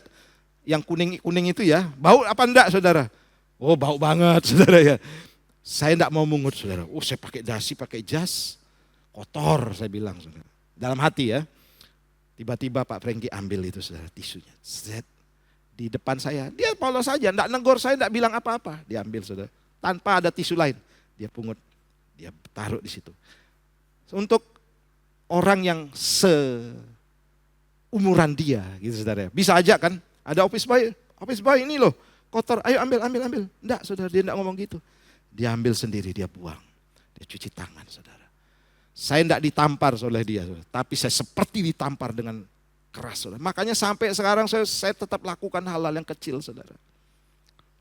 yang kuning itu ya. Bau apa enggak saudara? Oh bau banget saudara ya. Saya enggak mau mungut saudara. Oh saya pakai dasi pakai jas. Kotor saya bilang saudara. Dalam hati ya. Tiba-tiba Pak Frankie ambil itu saudara tisunya. Set. Di depan saya, dia polos saja, enggak negor saya, enggak bilang apa-apa. Dia ambil saudara, tanpa ada tisu lain. Dia pungut, dia taruh di situ. Untuk orang yang seumuran dia gitu saudara. Bisa aja kan, ada office boy ini loh, kotor, ayo ambil. Enggak saudara, dia enggak ngomong gitu. Dia ambil sendiri, dia buang. Dia cuci tangan saudara. Saya enggak ditampar oleh dia, saudara. Tapi saya seperti ditampar dengan keras saudara. Makanya sampai sekarang saya tetap lakukan hal-hal yang kecil saudara.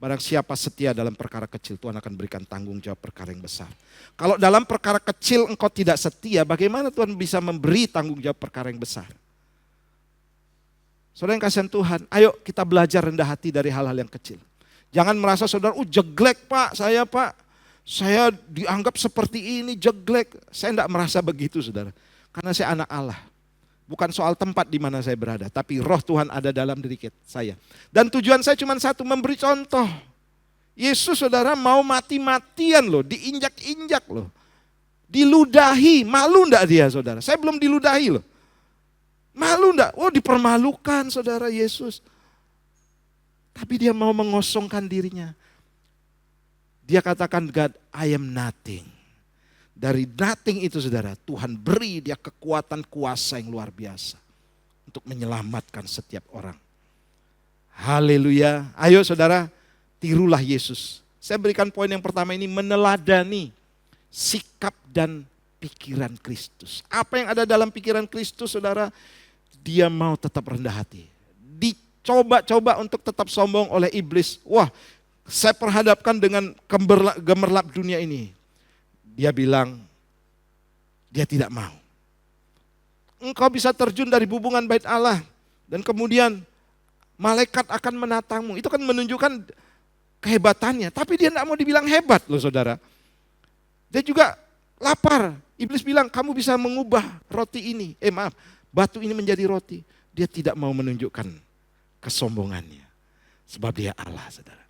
Barang siapa setia dalam perkara kecil, Tuhan akan berikan tanggung jawab perkara yang besar. Kalau dalam perkara kecil engkau tidak setia, bagaimana Tuhan bisa memberi tanggung jawab perkara yang besar? Saudara yang kasihan Tuhan, ayo kita belajar rendah hati dari hal-hal yang kecil. Jangan merasa saudara, jeglek pak, saya dianggap seperti ini, jeglek. Saya tidak merasa begitu saudara. Karena saya anak Allah. Bukan soal tempat di mana saya berada, tapi roh Tuhan ada dalam diri saya. Dan tujuan saya cuma satu, memberi contoh. Yesus saudara mau mati-matian loh, diinjak-injak loh. Diludahi, malu enggak dia saudara? Saya belum diludahi loh. Malu enggak? Oh dipermalukan saudara Yesus. Tapi dia mau mengosongkan dirinya. Dia katakan, God, I am nothing. Dari nothing itu saudara, Tuhan beri dia kekuatan kuasa yang luar biasa. Untuk menyelamatkan setiap orang. Haleluya. Ayo saudara, tirulah Yesus. Saya berikan poin yang pertama ini, meneladani sikap dan pikiran Kristus. Apa yang ada dalam pikiran Kristus saudara, dia mau tetap rendah hati. Dicoba-coba untuk tetap sombong oleh iblis. Wah, saya perhadapkan dengan gemerlap dunia ini. Dia bilang, dia tidak mau. Engkau bisa terjun dari hubungan bait Allah. Dan kemudian malaikat akan menatangmu. Itu kan menunjukkan kehebatannya. Tapi dia tidak mau dibilang hebat loh saudara. Dia juga lapar. Iblis bilang, kamu bisa mengubah roti ini. Batu ini menjadi roti. Dia tidak mau menunjukkan kesombongannya. Sebab dia Allah saudara.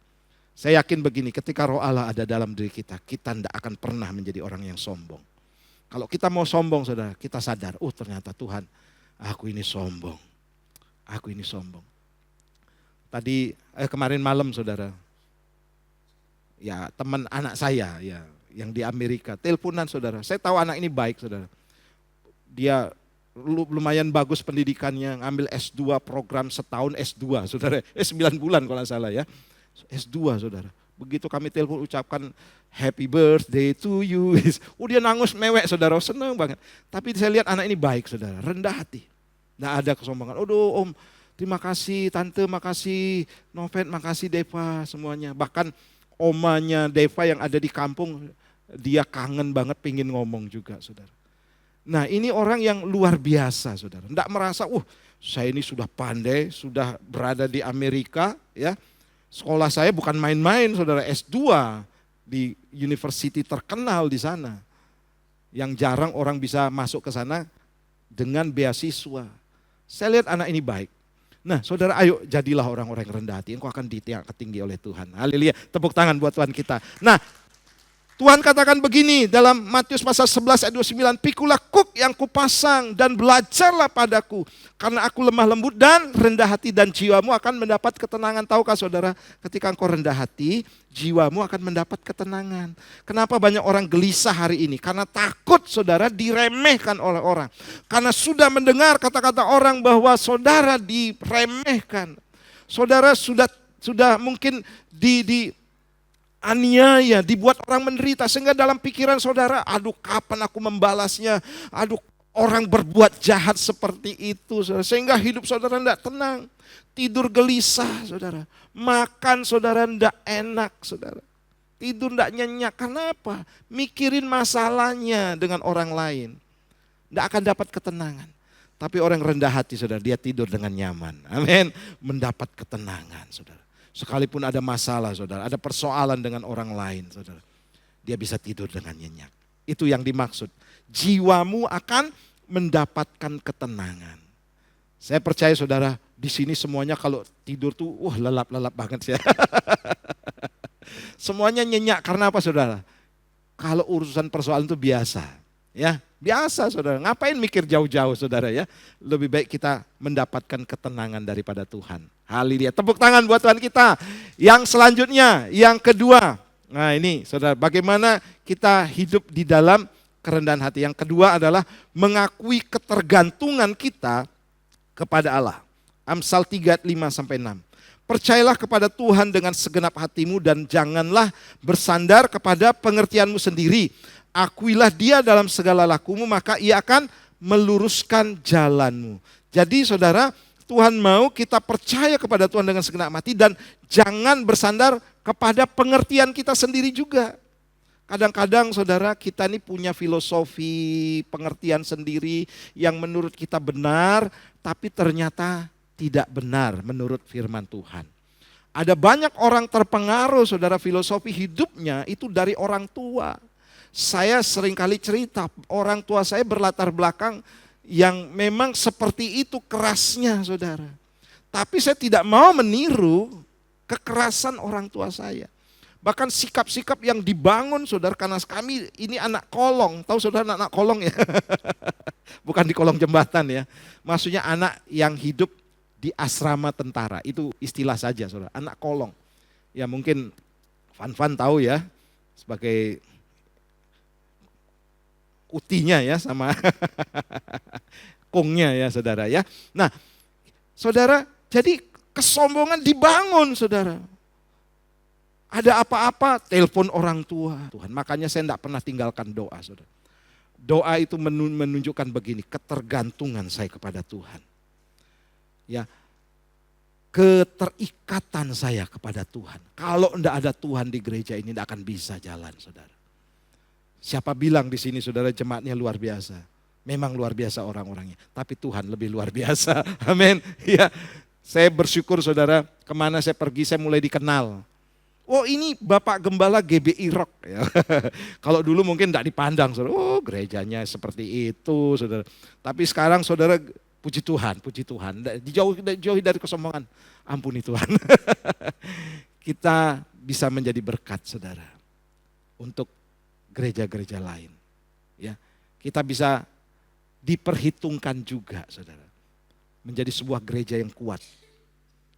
Saya yakin begini, ketika roh Allah ada dalam diri kita, kita tidak akan pernah menjadi orang yang sombong. Kalau kita mau sombong saudara, kita sadar, oh ternyata Tuhan, aku ini sombong. Aku ini sombong. Tadi, kemarin malam saudara, ya teman anak saya ya yang di Amerika, teleponan saudara. Saya tahu anak ini baik saudara. Dia lumayan bagus pendidikannya, ngambil S2 program setahun S2 saudara. 9 bulan kalau nggak salah ya. S2 saudara. Begitu kami telepon ucapkan happy birthday to you. Oh dia nangis mewek saudara, senang banget. Tapi saya lihat anak ini baik saudara, rendah hati. Nggak ada kesombongan. Aduh om, terima kasih tante, makasih Noven, makasih Deva semuanya. Bahkan omanya Deva yang ada di kampung, dia kangen banget pengen ngomong juga, saudara. Nah, ini orang yang luar biasa, saudara. Tidak merasa, saya ini sudah pandai, sudah berada di Amerika, ya. Sekolah saya bukan main-main, saudara, S2 di university terkenal di sana. Yang jarang orang bisa masuk ke sana dengan beasiswa. Saya lihat anak ini baik. Nah, saudara, ayo jadilah orang-orang yang rendah hati. Engkau akan diangkat tinggi oleh Tuhan. Haleluya. Tepuk tangan buat Tuhan kita. Nah, Tuhan katakan begini dalam Matius pasal 11 ayat 29, "Pikulah kuk yang kupasang dan belajarlah padaku, karena aku lemah lembut dan rendah hati, dan jiwamu akan mendapat ketenangan." Tahukah saudara, ketika engkau rendah hati, jiwamu akan mendapat ketenangan. Kenapa banyak orang gelisah hari ini? Karena takut saudara diremehkan oleh orang. Karena sudah mendengar kata-kata orang bahwa saudara diremehkan. Saudara sudah mungkin aniaya, dibuat orang menderita, sehingga dalam pikiran saudara, aduh kapan aku membalasnya, aduh orang berbuat jahat seperti itu, saudara. Sehingga hidup saudara tidak tenang, tidur gelisah saudara, makan saudara tidak enak saudara, tidur tidak nyenyak. Kenapa? Mikirin masalahnya dengan orang lain, tidak akan dapat ketenangan. Tapi orang rendah hati saudara, dia tidur dengan nyaman, amin, mendapat ketenangan saudara. Sekalipun ada masalah saudara, ada persoalan dengan orang lain saudara, dia bisa tidur dengan nyenyak. Itu yang dimaksud. Jiwamu akan mendapatkan ketenangan. Saya percaya saudara, di sini semuanya kalau tidur tuh lelap-lelap banget ya. Semuanya nyenyak karena apa saudara? Kalau urusan persoalan itu biasa. Ya, biasa saudara. Ngapain mikir jauh-jauh saudara ya? Lebih baik kita mendapatkan ketenangan daripada Tuhan. Haleluya. Tepuk tangan buat Tuhan kita. Yang selanjutnya, yang kedua. Nah ini saudara, bagaimana kita hidup di dalam kerendahan hati. Yang kedua adalah mengakui ketergantungan kita kepada Allah. Amsal 3, 5-6. Percayalah kepada Tuhan dengan segenap hatimu dan janganlah bersandar kepada pengertianmu sendiri. Akuilah dia dalam segala lakumu, maka ia akan meluruskan jalanmu. Jadi saudara, Tuhan mau kita percaya kepada Tuhan dengan segenap hati dan jangan bersandar kepada pengertian kita sendiri juga. Kadang-kadang saudara, kita ini punya filosofi, pengertian sendiri yang menurut kita benar, tapi ternyata tidak benar menurut firman Tuhan. Ada banyak orang terpengaruh saudara, filosofi hidupnya itu dari orang tua. Saya seringkali cerita, orang tua saya berlatar belakang yang memang seperti itu kerasnya saudara. Tapi saya tidak mau meniru kekerasan orang tua saya. Bahkan sikap-sikap yang dibangun saudara, karena kami ini anak kolong. Tahu saudara anak kolong ya? Bukan di kolong jembatan ya. Maksudnya anak yang hidup di asrama tentara. Itu istilah saja saudara, anak kolong. Ya mungkin Van tahu ya, sebagai utinya ya sama kongnya ya saudara ya. Nah saudara, jadi kesombongan dibangun saudara. Ada apa-apa telepon orang tua. Tuhan, makanya saya tidak pernah tinggalkan doa saudara. Doa itu menunjukkan begini, ketergantungan saya kepada Tuhan. Ya, keterikatan saya kepada Tuhan. Kalau tidak ada Tuhan di gereja ini tidak akan bisa jalan saudara. Siapa bilang di sini saudara jemaatnya luar biasa? Memang luar biasa orang-orangnya, tapi Tuhan lebih luar biasa. Amin. Ya, saya bersyukur saudara, kemana saya pergi saya mulai dikenal. Oh ini Bapak Gembala GBI Rock. Ya. Kalau dulu mungkin tidak dipandang saudara, oh gerejanya seperti itu saudara. Tapi sekarang saudara, puji Tuhan, dijauhi dari kesombongan. Ampuni Tuhan. Kita bisa menjadi berkat saudara untuk gereja-gereja lain. Ya, kita bisa diperhitungkan juga saudara. Menjadi sebuah gereja yang kuat.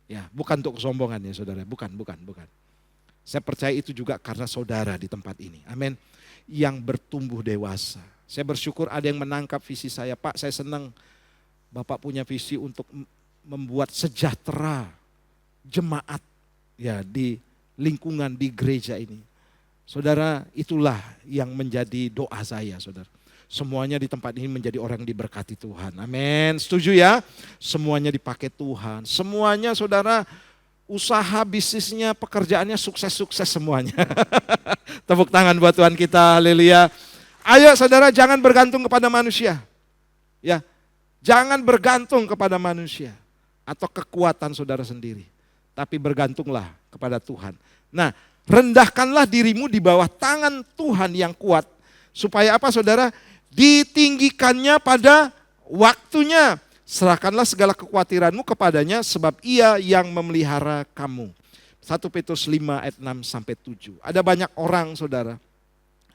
Ya, bukan untuk kesombongan ya saudara, bukan. Saya percaya itu juga karena saudara di tempat ini. Amin. Yang bertumbuh dewasa. Saya bersyukur ada yang menangkap visi saya. Pak, saya senang Bapak punya visi untuk membuat sejahtera jemaat ya di lingkungan di gereja ini. Saudara, itulah yang menjadi doa saya saudara. Semuanya di tempat ini menjadi orang yang diberkati Tuhan. Amin. Setuju ya? Semuanya dipakai Tuhan. Semuanya saudara usaha bisnisnya, pekerjaannya sukses-sukses semuanya. Tepuk tangan buat Tuhan kita, haleluya. Ayo saudara, jangan bergantung kepada manusia. Ya, jangan bergantung kepada manusia atau kekuatan saudara sendiri. Tapi bergantunglah kepada Tuhan. Nah, rendahkanlah dirimu di bawah tangan Tuhan yang kuat. Supaya apa saudara? Ditinggikannya pada waktunya. Serahkanlah segala kekhawatiranmu kepadanya sebab ia yang memelihara kamu. 1 Petrus 5 ayat 6 sampai 7. Ada banyak orang saudara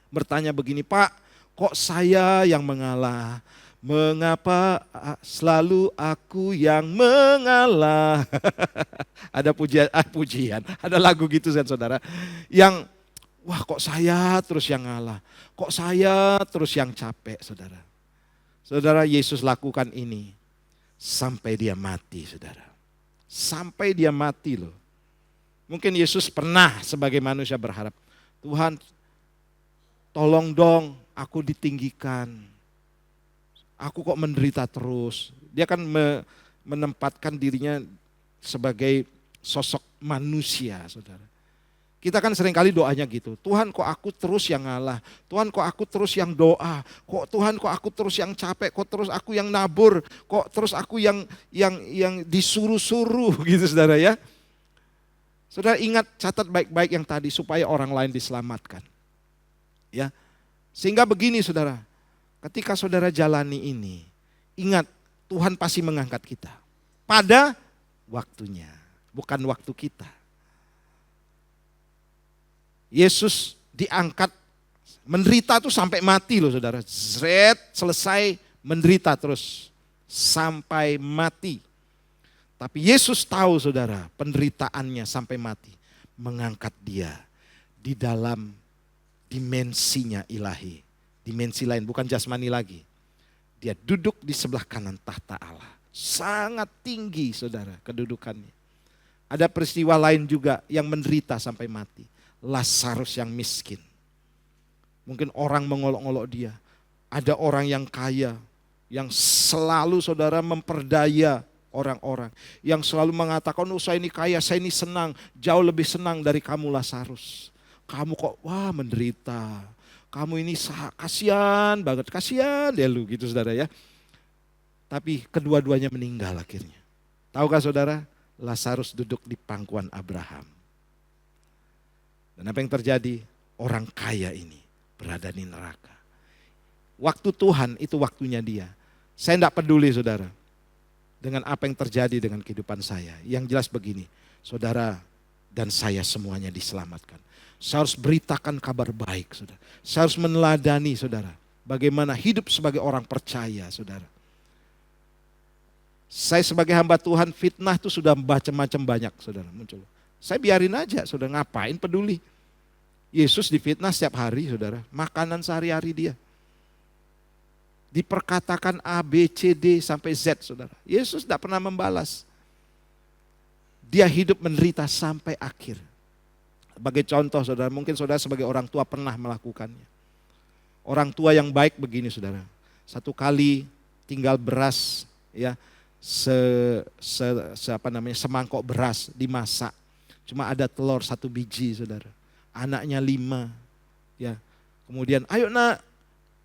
bertanya begini, Pak, kok saya yang mengalah? Mengapa selalu aku yang mengalah? Ada pujian, ada lagu gitu kan saudara. Yang, wah kok saya terus yang ngalah? Kok saya terus yang capek saudara? Saudara, Yesus lakukan ini sampai dia mati saudara. Sampai dia mati loh. Mungkin Yesus pernah sebagai manusia berharap, Tuhan tolong dong aku ditinggikan. Aku kok menderita terus. Dia kan menempatkan dirinya sebagai sosok manusia saudara. Kita kan seringkali doanya gitu, Tuhan kok aku terus yang ngalah, Tuhan kok aku terus yang doa, kok Tuhan kok aku terus yang capek, kok terus aku yang nabur, kok terus aku yang disuruh-suruh gitu saudara ya. Saudara ingat, catat baik-baik yang tadi supaya orang lain diselamatkan. Ya. Sehingga begini saudara, ketika saudara jalani ini, ingat Tuhan pasti mengangkat kita pada waktunya, bukan waktu kita. Yesus diangkat menderita tuh sampai mati loh saudara. Selesai menderita terus sampai mati. Tapi Yesus tahu saudara penderitaannya sampai mati mengangkat dia di dalam dimensinya ilahi. Dimensi lain, bukan jasmani lagi. Dia duduk di sebelah kanan tahta Allah. Sangat tinggi saudara kedudukannya. Ada peristiwa lain juga yang menderita sampai mati. Lazarus yang miskin. Mungkin orang mengolok-olok dia. Ada orang yang kaya, yang selalu saudara memperdaya orang-orang. Yang selalu mengatakan, oh saya ini kaya, saya ini senang. Jauh lebih senang dari kamu Lazarus. Kamu kok wah menderita. Kamu ini kasihan banget, kasihan deh lu gitu saudara ya. Tapi kedua-duanya meninggal akhirnya. Tahukah saudara? Lazarus duduk di pangkuan Abraham. Dan apa yang terjadi? Orang kaya ini berada di neraka. Waktu Tuhan itu waktunya dia. Saya tidak peduli saudara dengan apa yang terjadi dengan kehidupan saya. Yang jelas begini, saudara dan saya semuanya diselamatkan. Saya harus beritakan kabar baik saudara. Saya harus meneladani saudara. Bagaimana hidup sebagai orang percaya saudara. Saya sebagai hamba Tuhan fitnah itu sudah macam-macam banyak saudara muncul. Saya biarin aja, saudara ngapain peduli. Yesus difitnah setiap hari saudara, makanan sehari-hari dia. Diperkatakan A, B, C, D sampai Z saudara. Yesus tidak pernah membalas. Dia hidup menderita sampai akhir. Sebagai contoh saudara, mungkin saudara sebagai orang tua pernah melakukannya. Orang tua yang baik begini saudara. Satu kali tinggal beras ya, semangkok beras dimasak. Cuma ada telur 1 biji saudara. Anaknya 5. Ya. Kemudian ayo nak,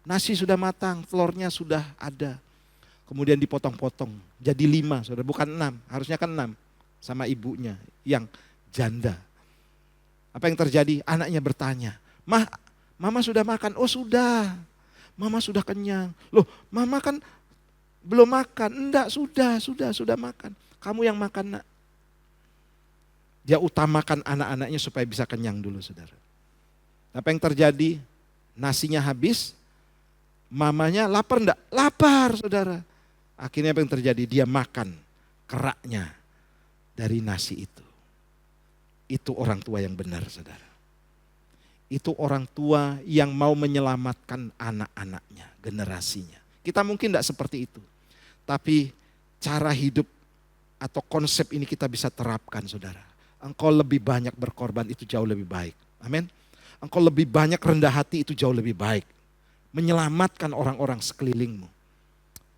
nasi sudah matang, telurnya sudah ada. Kemudian dipotong-potong jadi 5 saudara, bukan 6. Harusnya kan 6 sama ibunya yang janda. Apa yang terjadi? Anaknya bertanya, mama sudah makan? Oh sudah, mama sudah kenyang. Loh mama kan belum makan. Enggak, sudah makan. Kamu yang makan nak. Dia utamakan anak-anaknya supaya bisa kenyang dulu saudara. Apa yang terjadi? Nasinya habis, mamanya lapar enggak? Lapar saudara. Akhirnya apa yang terjadi? Dia makan keraknya dari nasi itu. Itu orang tua yang benar saudara. Itu orang tua yang mau menyelamatkan anak-anaknya, generasinya. Kita mungkin enggak seperti itu. Tapi cara hidup atau konsep ini kita bisa terapkan saudara. Engkau lebih banyak berkorban itu jauh lebih baik. Amin. Engkau lebih banyak rendah hati itu jauh lebih baik. Menyelamatkan orang-orang sekelilingmu.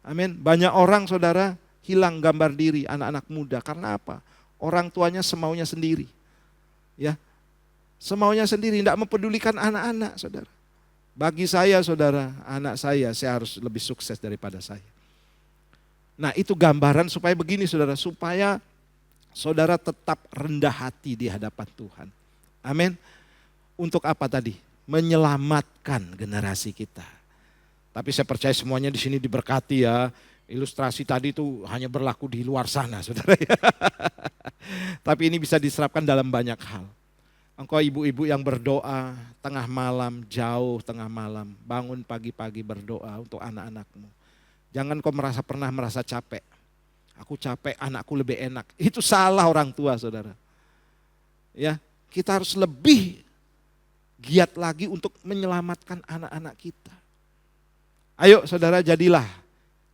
Amin. Banyak orang saudara hilang gambar diri, anak-anak muda. Karena apa? orang tuanya semaunya sendiri. Ya, semaunya sendiri, tidak mempedulikan anak-anak, saudara. Bagi saya, saudara, anak saya harus lebih sukses daripada saya. Nah, itu gambaran supaya begini, saudara, supaya saudara tetap rendah hati di hadapan Tuhan. Amin. Untuk apa tadi? Menyelamatkan generasi kita. Tapi saya percaya semuanya di sini diberkati ya. Ilustrasi tadi itu hanya berlaku di luar sana, saudara ya. Tapi ini bisa diserapkan dalam banyak hal. Engkau ibu-ibu yang berdoa tengah malam, jauh tengah malam, bangun pagi-pagi berdoa untuk anak-anakmu. Jangan kau pernah merasa capek. Aku capek, anakku lebih enak. Itu salah orang tua, saudara. Ya, kita harus lebih giat lagi untuk menyelamatkan anak-anak kita. Ayo saudara, jadilah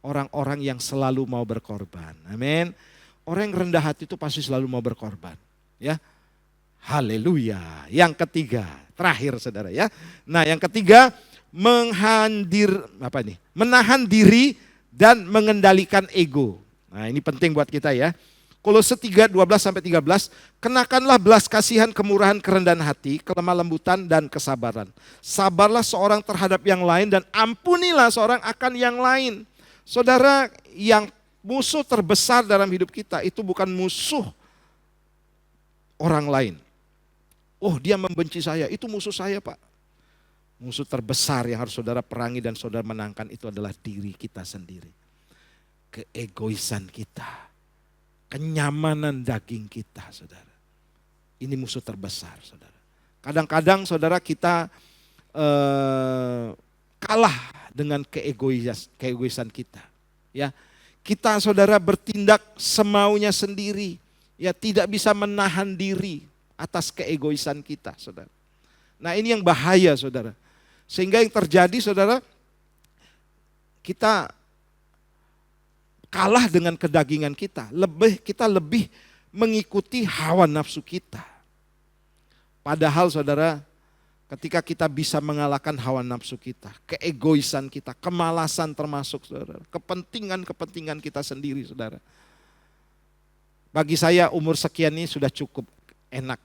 orang-orang yang selalu mau berkorban. Amin. Orang yang rendah hati itu pasti selalu mau berkorban. Ya. Haleluya. Yang ketiga, terakhir saudara ya. Nah, yang ketiga, menahan diri dan mengendalikan ego. Nah, ini penting buat kita ya. Kolose 3:12-13, kenakanlah belas kasihan, kemurahan, kerendahan hati, kelemah lembutan dan kesabaran. Sabarlah seorang terhadap yang lain dan ampunilah seorang akan yang lain. Saudara, yang musuh terbesar dalam hidup kita itu bukan musuh orang lain. Oh, dia membenci saya, itu musuh saya, Pak. Musuh terbesar yang harus saudara perangi dan saudara menangkan itu adalah diri kita sendiri. Keegoisan kita, kenyamanan daging kita, saudara. Ini musuh terbesar, saudara. Kadang-kadang saudara kita kalah dengan keegoisan kita. Ya, kita saudara bertindak semaunya sendiri, ya tidak bisa menahan diri atas keegoisan kita, saudara. Nah, ini yang bahaya, saudara. Sehingga yang terjadi, saudara, kita kalah dengan kedagingan kita. Kita lebih mengikuti hawa nafsu kita. Padahal, saudara, ketika kita bisa mengalahkan hawa nafsu kita, keegoisan kita, kemalasan termasuk, saudara, kepentingan kita sendiri, saudara. Bagi saya umur sekian ini sudah cukup enak,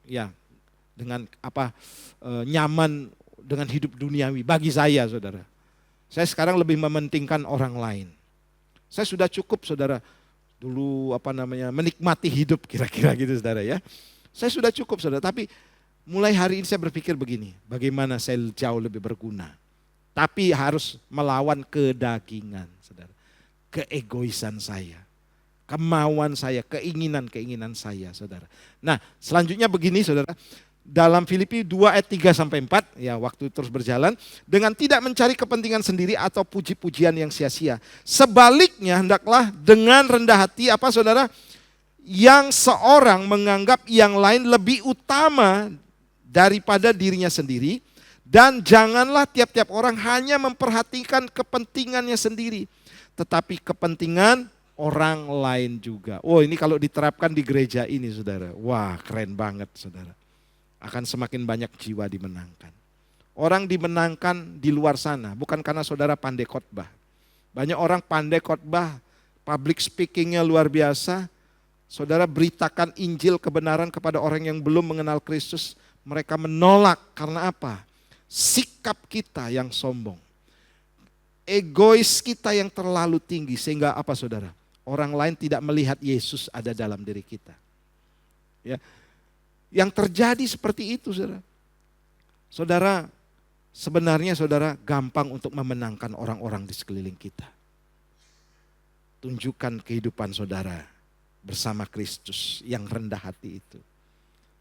ya, dengan nyaman dengan hidup duniawi. Bagi saya, saudara, saya sekarang lebih mementingkan orang lain. Saya sudah cukup, saudara, dulu menikmati hidup kira-kira gitu, saudara ya. Saya sudah cukup, saudara, tapi mulai hari ini saya berpikir begini, bagaimana saya jauh lebih berguna. Tapi harus melawan kedagingan, saudara, keegoisan saya, kemauan saya, keinginan saya, saudara. Nah, selanjutnya begini, saudara. Dalam Filipi 2 ayat 3-4, ya waktu terus berjalan, dengan tidak mencari kepentingan sendiri atau puji-pujian yang sia-sia. Sebaliknya hendaklah dengan rendah hati, saudara, yang seorang menganggap yang lain lebih utama daripada dirinya sendiri, dan janganlah tiap-tiap orang hanya memperhatikan kepentingannya sendiri, tetapi kepentingan orang lain juga. Oh, ini kalau diterapkan di gereja ini, saudara, wah keren banget, saudara. Akan semakin banyak jiwa dimenangkan. Orang dimenangkan di luar sana, bukan karena saudara pandai khotbah. Banyak orang pandai khotbah, public speakingnya luar biasa. Saudara beritakan Injil kebenaran kepada orang yang belum mengenal Kristus. Mereka menolak karena apa? Sikap kita yang sombong. Egois kita yang terlalu tinggi. Sehingga apa, saudara? Orang lain tidak melihat Yesus ada dalam diri kita. Ya. Yang terjadi seperti itu, saudara. Saudara, sebenarnya saudara gampang untuk memenangkan orang-orang di sekeliling kita. Tunjukkan kehidupan saudara bersama Kristus yang rendah hati itu.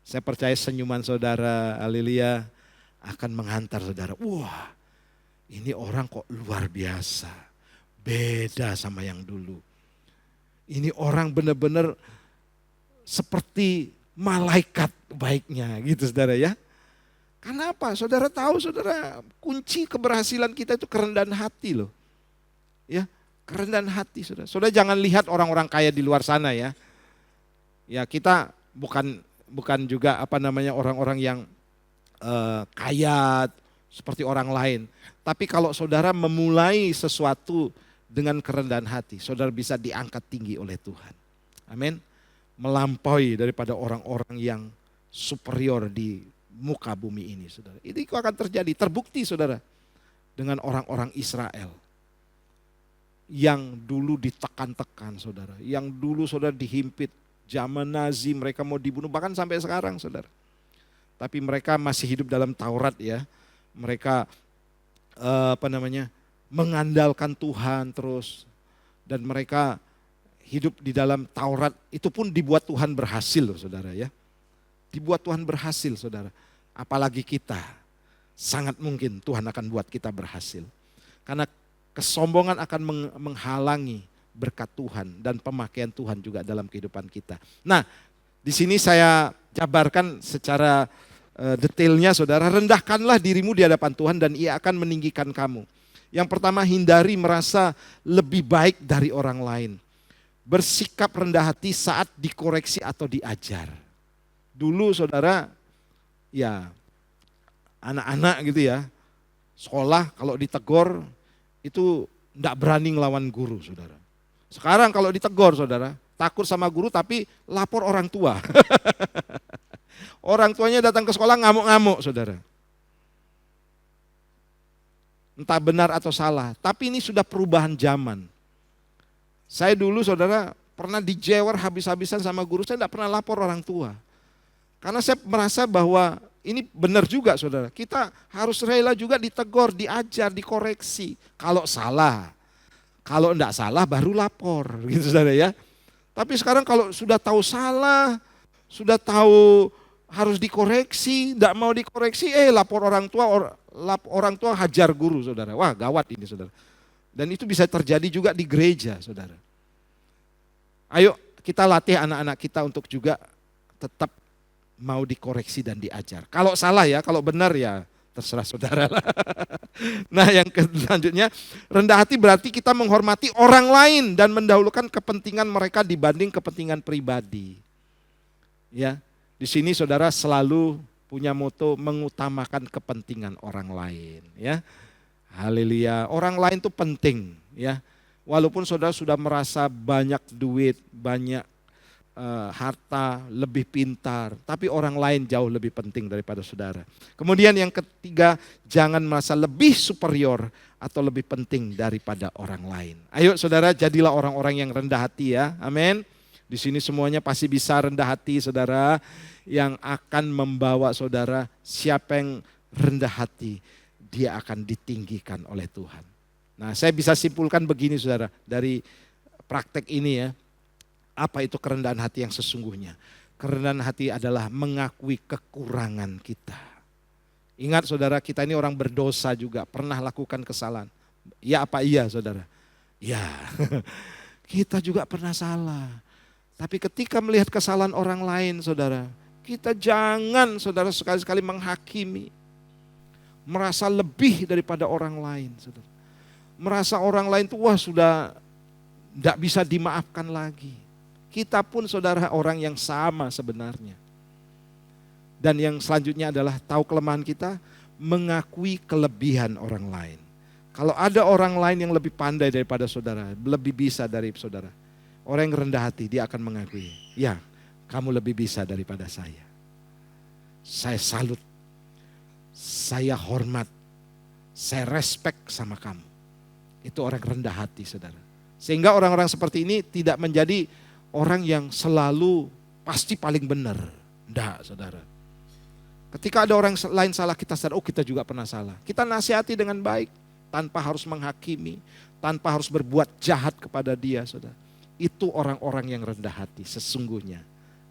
Saya percaya senyuman saudara, haleluya, akan menghantar saudara. Wah, ini orang kok luar biasa. Beda sama yang dulu. Ini orang benar-benar seperti malaikat baiknya gitu, saudara ya. Karena apa? Saudara tahu, saudara, kunci keberhasilan kita itu kerendahan hati loh. Ya, kerendahan hati, saudara. Saudara jangan lihat orang-orang kaya di luar sana ya. Ya, kita bukan juga orang-orang yang kaya seperti orang lain. Tapi kalau saudara memulai sesuatu dengan kerendahan hati, saudara bisa diangkat tinggi oleh Tuhan. Amin. melampaui daripada orang-orang yang superior di muka bumi ini, saudara. Itu akan terjadi, terbukti saudara, dengan orang-orang Israel yang dulu ditekan-tekan saudara, yang dulu saudara dihimpit, zaman Nazi mereka mau dibunuh, bahkan sampai sekarang saudara. Tapi mereka masih hidup dalam Taurat ya, mereka mengandalkan Tuhan terus, dan mereka hidup di dalam Taurat, itu pun dibuat Tuhan berhasil loh saudara ya. Dibuat Tuhan berhasil saudara. Apalagi kita, sangat mungkin Tuhan akan buat kita berhasil. Karena kesombongan akan menghalangi berkat Tuhan dan pemakaian Tuhan juga dalam kehidupan kita. Nah, di sini saya jabarkan secara detailnya saudara, rendahkanlah dirimu di hadapan Tuhan dan Ia akan meninggikan kamu. Yang pertama, hindari merasa lebih baik dari orang lain. Bersikap rendah hati saat dikoreksi atau diajar. Dulu saudara, ya anak-anak gitu ya, sekolah kalau ditegur itu enggak berani ngelawan guru saudara. Sekarang kalau ditegur saudara, takut sama guru tapi lapor orang tua. Orang tuanya datang ke sekolah ngamuk-ngamuk saudara. Entah benar atau salah, tapi ini sudah perubahan zaman. Saya dulu saudara pernah dijewer habis-habisan sama guru, saya enggak pernah lapor orang tua. Karena saya merasa bahwa ini benar juga saudara, kita harus rela juga ditegur, diajar, dikoreksi. Kalau salah, kalau enggak salah baru lapor gitu saudara ya. Tapi sekarang kalau sudah tahu salah, sudah tahu harus dikoreksi, enggak mau dikoreksi, lapor orang tua hajar guru saudara. Wah gawat ini saudara. Dan itu bisa terjadi juga di gereja saudara. Ayo kita latih anak-anak kita untuk juga tetap mau dikoreksi dan diajar. Kalau salah ya, kalau benar ya terserah saudara lah. Nah yang selanjutnya, rendah hati berarti kita menghormati orang lain dan mendahulukan kepentingan mereka dibanding kepentingan pribadi. Ya, di sini saudara selalu punya moto mengutamakan kepentingan orang lain. Ya, haleluya. Orang lain itu penting. Ya, walaupun saudara sudah merasa banyak duit, banyak harta, lebih pintar, tapi orang lain jauh lebih penting daripada saudara. Kemudian yang ketiga, jangan merasa lebih superior atau lebih penting daripada orang lain. Ayo saudara, jadilah orang-orang yang rendah hati ya, amin. Di sini semuanya pasti bisa rendah hati saudara, yang akan membawa saudara, siapa yang rendah hati, dia akan ditinggikan oleh Tuhan. Nah saya bisa simpulkan begini saudara, dari praktek ini ya. Apa itu kerendahan hati yang sesungguhnya? Kerendahan hati adalah mengakui kekurangan kita. Ingat saudara, kita ini orang berdosa juga, pernah lakukan kesalahan. Ya apa iya saudara? Ya, kita juga pernah salah. Tapi ketika melihat kesalahan orang lain saudara, kita jangan saudara sekali-sekali menghakimi. Merasa lebih daripada orang lain saudara. Merasa orang lain itu wah sudah tidak bisa dimaafkan lagi. Kita pun saudara orang yang sama sebenarnya. Dan yang selanjutnya adalah tahu kelemahan kita, mengakui kelebihan orang lain. Kalau ada orang lain yang lebih pandai daripada saudara, lebih bisa dari saudara, orang yang rendah hati dia akan mengakui, ya kamu lebih bisa daripada saya. Saya salut, saya hormat, saya respect sama kamu. Itu orang rendah hati saudara. Sehingga orang-orang seperti ini tidak menjadi orang yang selalu pasti paling benar. Enggak saudara. Ketika ada orang lain salah kita sadar, oh kita juga pernah salah. Kita nasihati dengan baik, tanpa harus menghakimi, tanpa harus berbuat jahat kepada dia saudara. Itu orang-orang yang rendah hati sesungguhnya.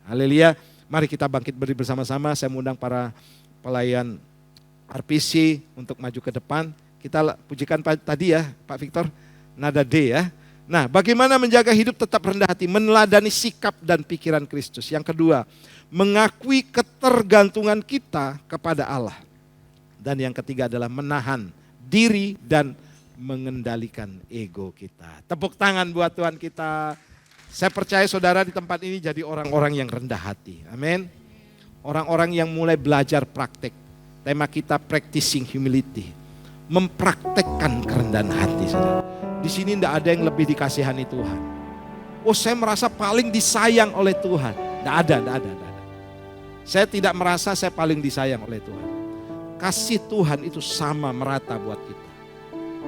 Haleluya. Mari kita bangkit berdiri bersama-sama. Saya mengundang para pelayan RPC untuk maju ke depan. Kita pujikan tadi ya Pak Victor, nada D ya. Nah, bagaimana menjaga hidup tetap rendah hati? Meneladani sikap dan pikiran Kristus. Yang kedua, mengakui ketergantungan kita kepada Allah. Dan yang ketiga adalah menahan diri dan mengendalikan ego kita. Tepuk tangan buat Tuhan kita. Saya percaya saudara di tempat ini jadi orang-orang yang rendah hati. Amin. Orang-orang yang mulai belajar praktek. Tema kita practicing humility. Mempraktekkan kerendahan hati saudara. Di sini tidak ada yang lebih dikasihani Tuhan. Oh, saya merasa paling disayang oleh Tuhan. Tidak ada. Saya tidak merasa saya paling disayang oleh Tuhan. Kasih Tuhan itu sama merata buat kita.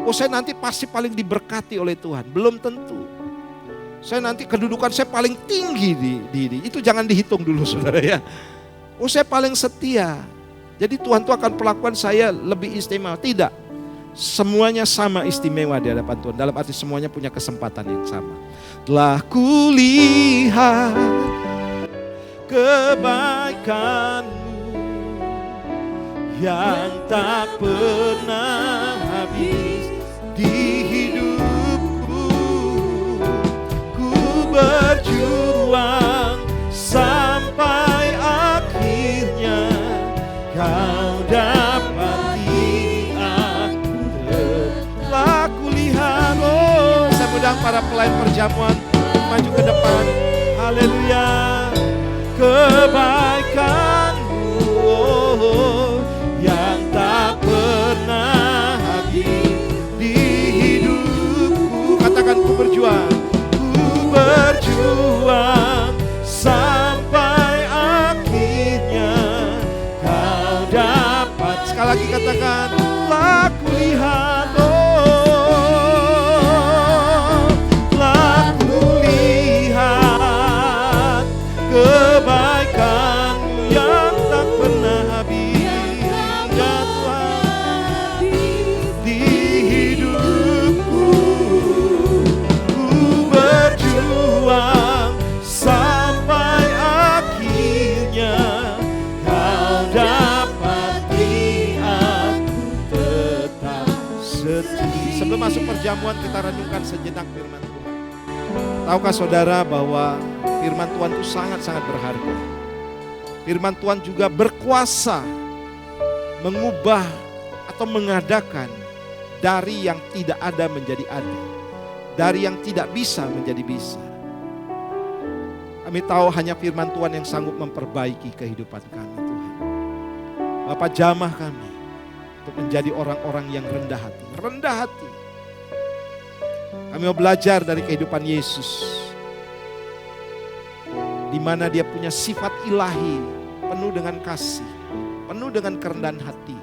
Oh, saya nanti pasti paling diberkati oleh Tuhan. Belum tentu. Saya nanti kedudukan saya paling tinggi di itu jangan dihitung dulu saudara ya. Oh, saya paling setia. Jadi Tuhan tuh akan perlakuan saya lebih istimewa. Tidak. Semuanya sama istimewa di hadapan Tuhan. Dalam arti semuanya punya kesempatan yang sama. Telah kulihat kebaikan-Mu yang tak pernah habis di hidupku. Ku berjuang sampai akhirnya Kau dapati aku. Telah kulihat. Oh, saya undang para pelayan perjamuan maju ke depan. Haleluya. Kebaikan-Mu, oh, yang tak pernah habis di hidupku. Katakan ku berjuang. Ku berjuang sampai akhirnya Kau dapat. Sekali lagi katakan, telah kulihat, oh, telah kulihat kebaikan-Mu yang tak pernah habis, ya Tuhan, di hidupku. Ku berjuang sampai akhirnya Kau dapati aku tetap setia. Sebelum masuk perjamuan kita renungkan sejenak firman Tuhan. Tahukah saudara bahwa firman Tuhan itu sangat-sangat berharga. Firman Tuhan juga berkuasa mengubah atau mengadakan dari yang tidak ada menjadi ada. Dari yang tidak bisa menjadi bisa. Kami tahu hanya firman Tuhan yang sanggup memperbaiki kehidupan kami Tuhan. Bapa, jamah kami untuk menjadi orang-orang yang rendah hati. Rendah hati. Kami mau belajar dari kehidupan Yesus. Di mana Dia punya sifat ilahi, penuh dengan kasih, penuh dengan kerendahan hati.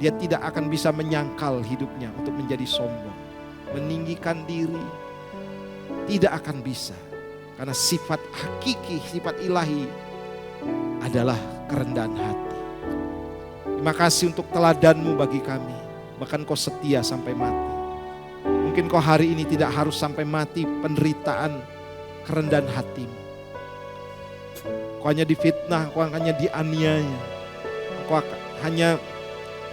Dia tidak akan bisa menyangkal hidupnya untuk menjadi sombong, meninggikan diri. Tidak akan bisa. Karena sifat hakiki, sifat ilahi adalah kerendahan hati. Terima kasih untuk teladan-Mu bagi kami. Bahkan Kau setia sampai mati. Mungkin Kau hari ini tidak harus sampai mati penderitaan kerendahan hatimu. Kau hanya difitnah, kau hanya dianiaya. Kau hanya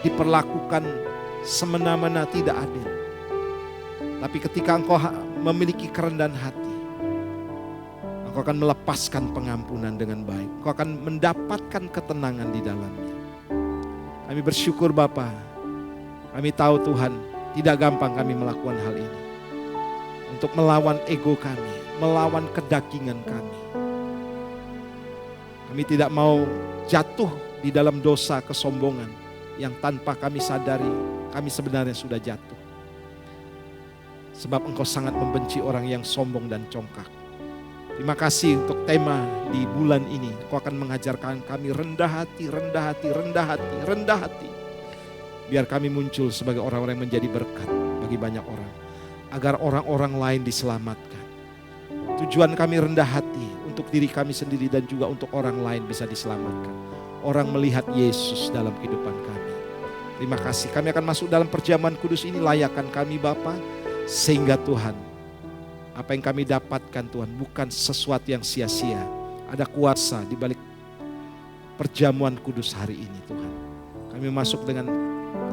diperlakukan semena-mena tidak adil. Tapi ketika engkau memiliki kerendahan hati, engkau akan melepaskan pengampunan dengan baik. Engkau akan mendapatkan ketenangan di dalamnya. Kami bersyukur Bapa. Kami tahu Tuhan, tidak gampang kami melakukan hal ini. Untuk melawan ego kami, melawan kedagingan kami. Kami tidak mau jatuh di dalam dosa kesombongan yang tanpa kami sadari kami sebenarnya sudah jatuh. Sebab Engkau sangat membenci orang yang sombong dan congkak. Terima kasih untuk tema di bulan ini. Engkau akan mengajarkan kami rendah hati, rendah hati, rendah hati, rendah hati. Biar kami muncul sebagai orang-orang yang menjadi berkat bagi banyak orang. Agar orang-orang lain diselamatkan. Tujuan kami rendah hati untuk diri kami sendiri dan juga untuk orang lain bisa diselamatkan. Orang melihat Yesus dalam kehidupan kami. Terima kasih. Kami akan masuk dalam perjamuan kudus ini. Layakkan kami Bapa. Sehingga Tuhan, apa yang kami dapatkan Tuhan bukan sesuatu yang sia-sia. Ada kuasa di balik perjamuan kudus hari ini Tuhan. Kami masuk dengan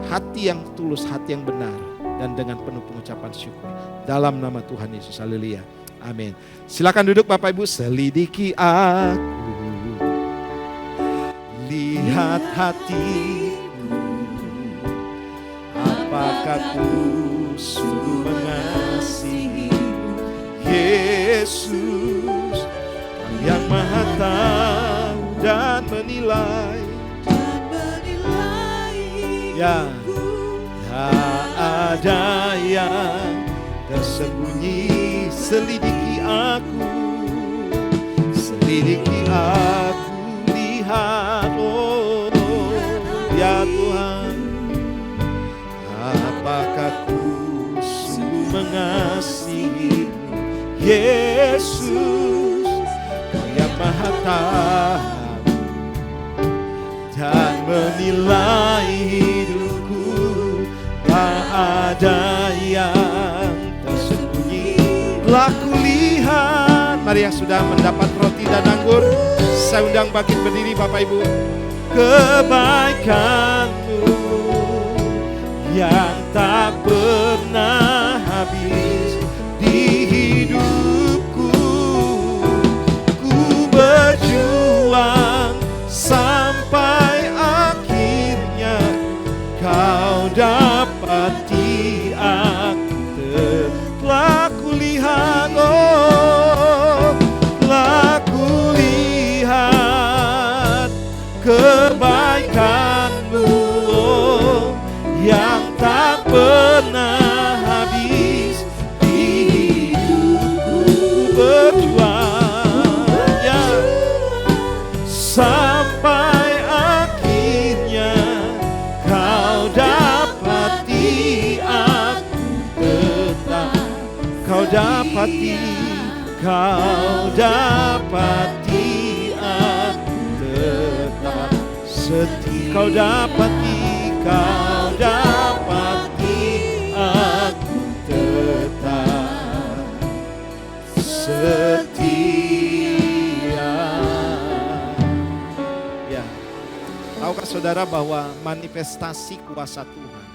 hati yang tulus, hati yang benar. Dan dengan penuh pengucapan syukur. Dalam nama Tuhan Yesus. Haleluya. Amin. Silakan duduk Bapak Ibu. Selidiki aku, lihat hatiku, apakah ku sungguh mengasihimu, Yesus yang Maha Tahu dan menilai. Ya, tak ada yang tersembunyi selidiki aku, lihat, oh ya Tuhan, apakah ku sungguh mengasihi Yesus, Kau yang maha tahu dan menilai hidupku, tak ada yang tersembunyi. Telah kulihat, mari yang sudah mendapat roti dan anggur, saya undang bangkit berdiri Bapak Ibu. Kebaikan-Mu yang tak pernah habis di hidupku, ku berjuang sampai akhirnya Kau dapati aku. Telah kulihat, oh telah kulihat kebaikan-Mu, oh yang tak pernah habis di hidupku. Berjuang ya sampai akhirnya Kau dapati aku tetap. Kau dapati aku tetap setia. Kau dapati aku tetap setia. Ya, tahukah saudara bahwa manifestasi kuasa Tuhan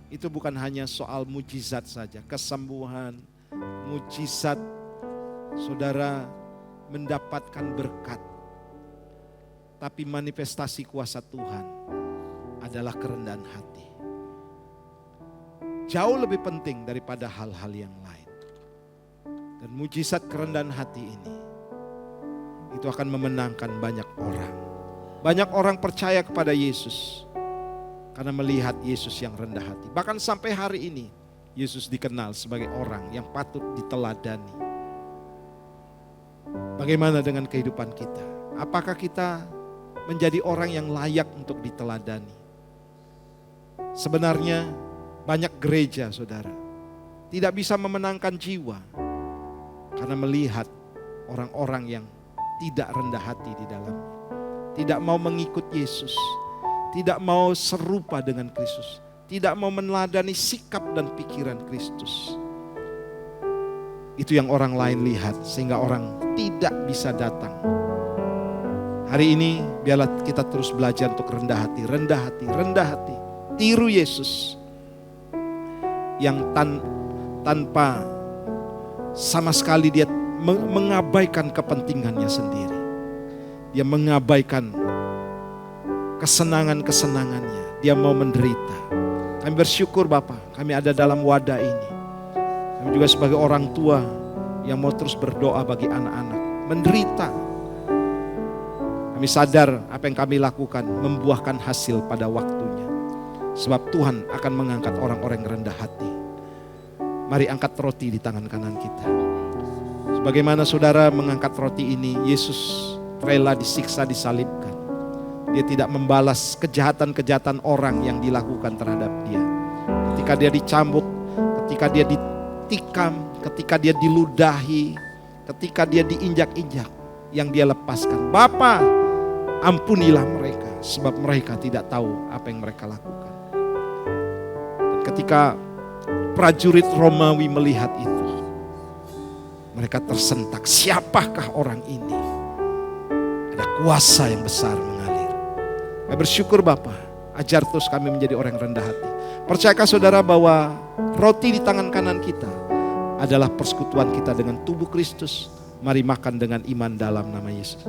itu bukan hanya soal mujizat saja, kesembuhan, mujizat, saudara mendapatkan berkat. Tapi manifestasi kuasa Tuhan adalah kerendahan hati. Jauh lebih penting daripada hal-hal yang lain. Dan mujizat kerendahan hati ini, itu akan memenangkan banyak orang. Banyak orang percaya kepada Yesus karena melihat Yesus yang rendah hati. Bahkan sampai hari ini, Yesus dikenal sebagai orang yang patut diteladani. Bagaimana dengan kehidupan kita? Apakah kita menjadi orang yang layak untuk diteladani? Sebenarnya banyak gereja, saudara, tidak bisa memenangkan jiwa karena melihat orang-orang yang tidak rendah hati di dalamnya. Tidak mau mengikut Yesus, tidak mau serupa dengan Kristus, tidak mau meneladani sikap dan pikiran Kristus. Itu yang orang lain lihat sehingga orang tidak bisa datang. Hari ini biarlah kita terus belajar untuk rendah hati, rendah hati, rendah hati. Tiru Yesus yang tanpa sama sekali dia mengabaikan kepentingannya sendiri. Dia mengabaikan kesenangan-kesenangannya. Dia mau menderita. Kami bersyukur Bapak, kami ada dalam wadah ini. Kami juga sebagai orang tua yang mau terus berdoa bagi anak-anak. Menderita. Kami sadar apa yang kami lakukan membuahkan hasil pada waktunya. Sebab Tuhan akan mengangkat orang-orang yang rendah hati. Mari angkat roti di tangan kanan kita. Sebagaimana saudara mengangkat roti ini, Yesus rela disiksa, disalibkan. Dia tidak membalas kejahatan-kejahatan orang yang dilakukan terhadap dia. Ketika dia dicambuk, ketika dia ditikam, ketika dia diludahi, ketika dia diinjak-injak, yang dia lepaskan, Bapa, ampunilah mereka, sebab mereka tidak tahu apa yang mereka lakukan. Dan ketika prajurit Romawi melihat itu, mereka tersentak, siapakah orang ini? Ada kuasa yang besar mengalir. Kami bersyukur Bapa, ajar terus kami menjadi orang rendah hati. Percayakah saudara bahwa roti di tangan kanan kita adalah persekutuan kita dengan tubuh Kristus? Mari makan dengan iman dalam nama Yesus.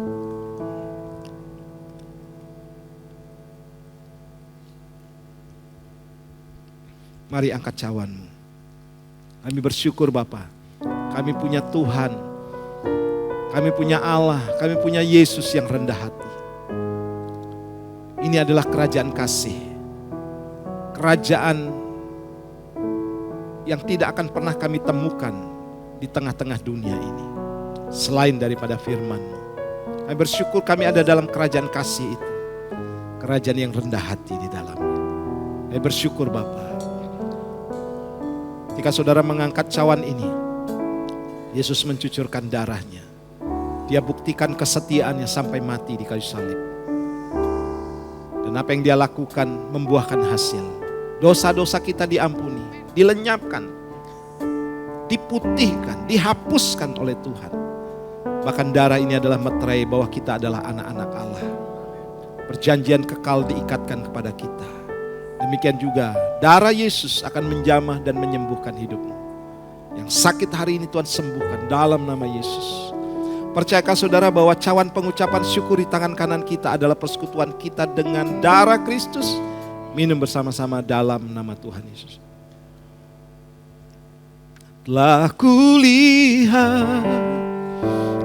Mari angkat cawanmu. Kami bersyukur Bapa, kami punya Tuhan, kami punya Allah, kami punya Yesus yang rendah hati. Ini adalah kerajaan kasih. Kerajaan yang tidak akan pernah kami temukan di tengah-tengah dunia ini. Selain daripada firman-Mu. Kami bersyukur kami ada dalam kerajaan kasih itu. Kerajaan yang rendah hati di dalamnya. Kami bersyukur Bapa. Ketika saudara mengangkat cawan ini, Yesus mencucurkan darahnya. Dia buktikan kesetiaannya sampai mati di kayu salib. Dan apa yang dia lakukan membuahkan hasil. Dosa-dosa kita diampuni, dilenyapkan, diputihkan, dihapuskan oleh Tuhan. Bahkan darah ini adalah meterai bahwa kita adalah anak-anak Allah. Perjanjian kekal diikatkan kepada kita. Demikian juga darah Yesus akan menjamah dan menyembuhkan hidupmu. Yang sakit hari ini Tuhan sembuhkan dalam nama Yesus. Percayakah saudara bahwa cawan pengucapan syukur di tangan kanan kita adalah persekutuan kita dengan darah Kristus? Minum bersama-sama dalam nama Tuhan Yesus. Telah kulihat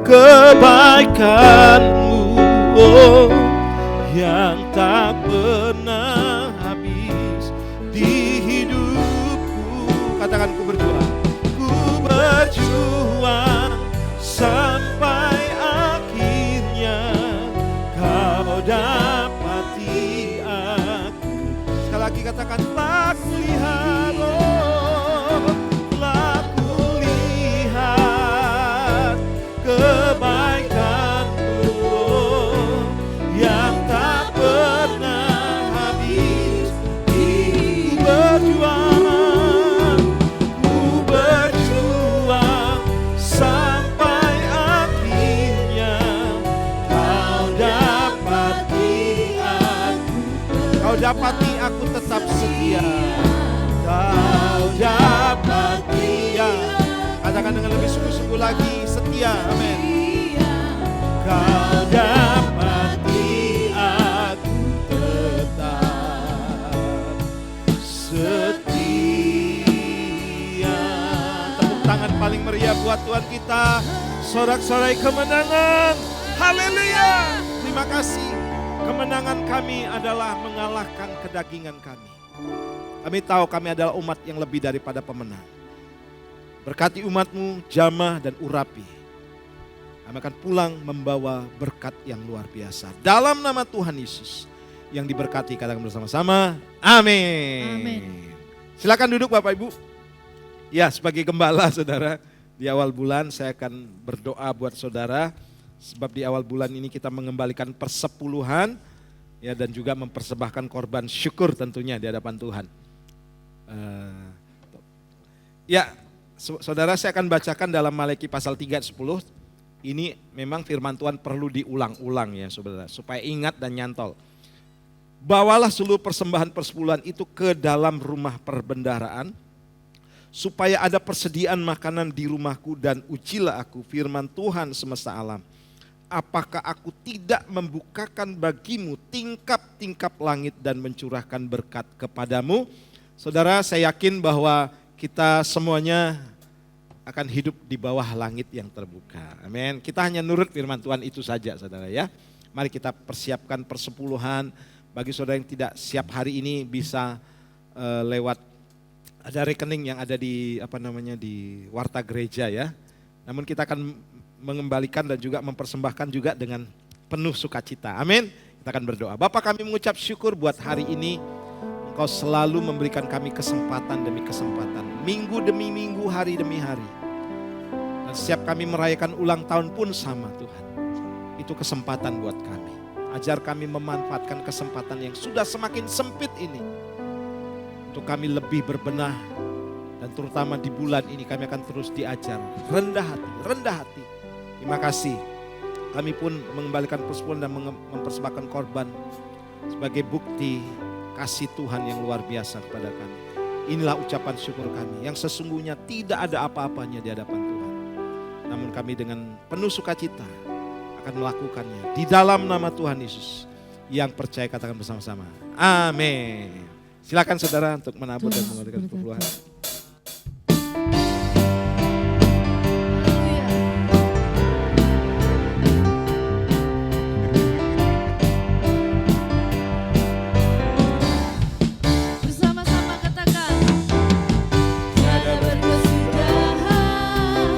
kebaikan-Mu, oh, yang tak pernah habis di hidupku. Katakan ku berjuang. Ku berjuang sampai akhirnya Kau dapati aku. Sekali lagi katakan, telah kulihat, oh, telah kulihat kebaikan-Mu, oh, yang tak pernah habis. Ku berjuang sampai akhirnya Kau dapati aku. Kau dapati aku tetap setia. Kau dapati ya. Katakan dengan lebih sungguh-sungguh lagi, setia. Amin. Kau dapati aku tetap setia. Tepuk tangan paling meriah buat Tuhan kita. Sorak-sorai kemenangan. Haleluya. Terima kasih. Kemenangan kami adalah mengalahkan kedagingan kami. Kami tahu kami adalah umat yang lebih daripada pemenang. Berkati umat-Mu, jamah dan urapi. Kami akan pulang membawa berkat yang luar biasa. Dalam nama Tuhan Yesus yang diberkati, katakan bersama-sama. Amin. Amin. Silakan duduk Bapak Ibu. Ya, sebagai gembala saudara, di awal bulan saya akan berdoa buat saudara. Sebab di awal bulan ini kita mengembalikan persepuluhan ya, dan juga mempersembahkan korban syukur tentunya di hadapan Tuhan. Ya, saudara, saya akan bacakan dalam Malaki pasal 3 ayat 10. Ini memang firman Tuhan perlu diulang-ulang ya saudara, supaya ingat dan nyantol. Bawalah seluruh persembahan persepuluhan itu ke dalam rumah perbendaharaan, supaya ada persediaan makanan di rumahku, dan ujilah aku firman Tuhan semesta alam. Apakah aku tidak membukakan bagimu tingkap-tingkap langit dan mencurahkan berkat kepadamu? Saudara, saya yakin bahwa kita semuanya akan hidup di bawah langit yang terbuka. Amin. Kita hanya nurut firman Tuhan itu saja saudara ya. Mari kita persiapkan persepuluhan. Bagi saudara yang tidak siap hari ini bisa lewat, ada rekening yang ada di di warta gereja ya. Namun kita akan mengembalikan dan juga mempersembahkan juga dengan penuh sukacita. Amin. Kita akan berdoa. Bapa, kami mengucap syukur buat hari ini. Engkau selalu memberikan kami kesempatan demi kesempatan. Minggu demi minggu, hari demi hari. Dan setiap kami merayakan ulang tahun pun sama Tuhan. Itu kesempatan buat kami. Ajar kami memanfaatkan kesempatan yang sudah semakin sempit ini. Untuk kami lebih berbenah. Dan terutama di bulan ini kami akan terus diajar. Rendah hati, rendah hati. Terima kasih. Kami pun mengembalikan persepuluhan dan mempersembahkan korban sebagai bukti kasih Tuhan yang luar biasa kepada kami. Inilah ucapan syukur kami yang sesungguhnya tidak ada apa-apanya di hadapan Tuhan. Namun kami dengan penuh sukacita akan melakukannya di dalam nama Tuhan Yesus. Yang percaya katakan bersama-sama. Amin. Silakan saudara untuk menabur dan mengadakan persepuluhan. Bersama-sama katakan, tiada berkesudahan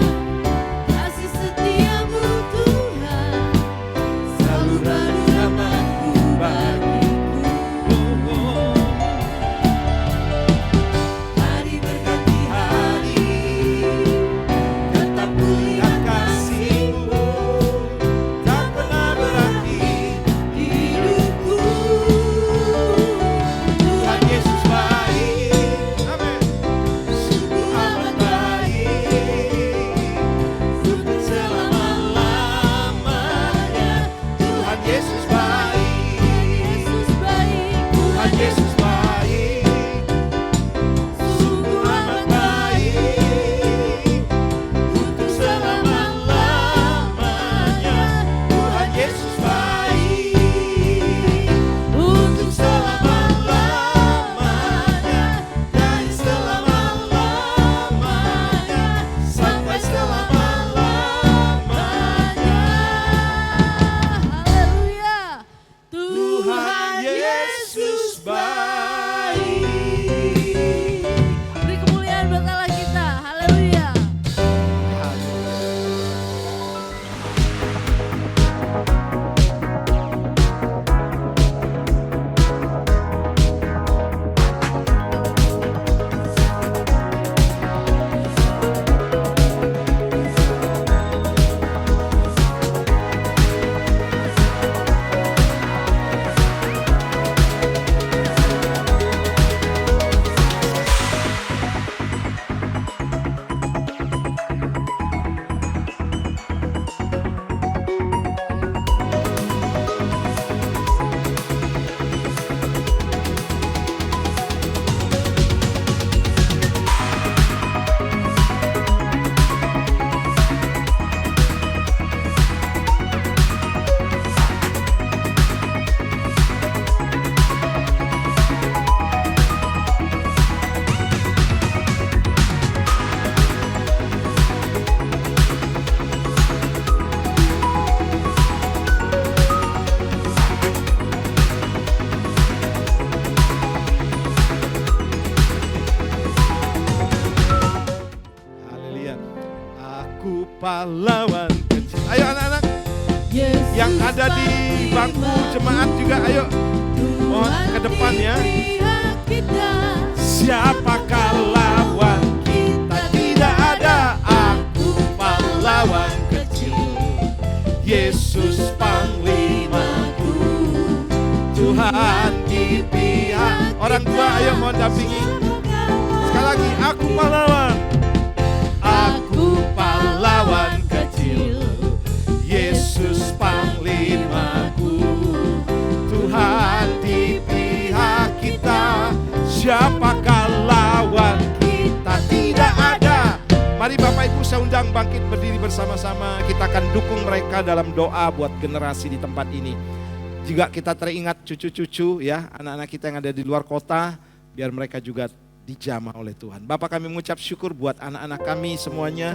pahlawan kecil. Ayo anak-anak Yesus yang ada di bangku jemaat juga, ayo mohon ke depan ya. Siapakah lawan kita? Tidak ada, aku pahlawan kecil. Yesus panglimaku, Tuhan di pihak. Orang tua ayo mohon dampingi. Sekali lagi, aku pahlawan. Aku pahlawan kecil. Yesus panglimaku, Tuhan di pihak kita. Siapakah lawan kita? Tidak ada. Mari Bapak Ibu saya undang bangkit berdiri bersama-sama. Kita akan dukung mereka dalam doa buat generasi di tempat ini. Juga kita teringat cucu-cucu ya, anak-anak kita yang ada di luar kota, biar mereka juga dijamah oleh Tuhan. Bapak, kami mengucap syukur buat anak-anak kami semuanya.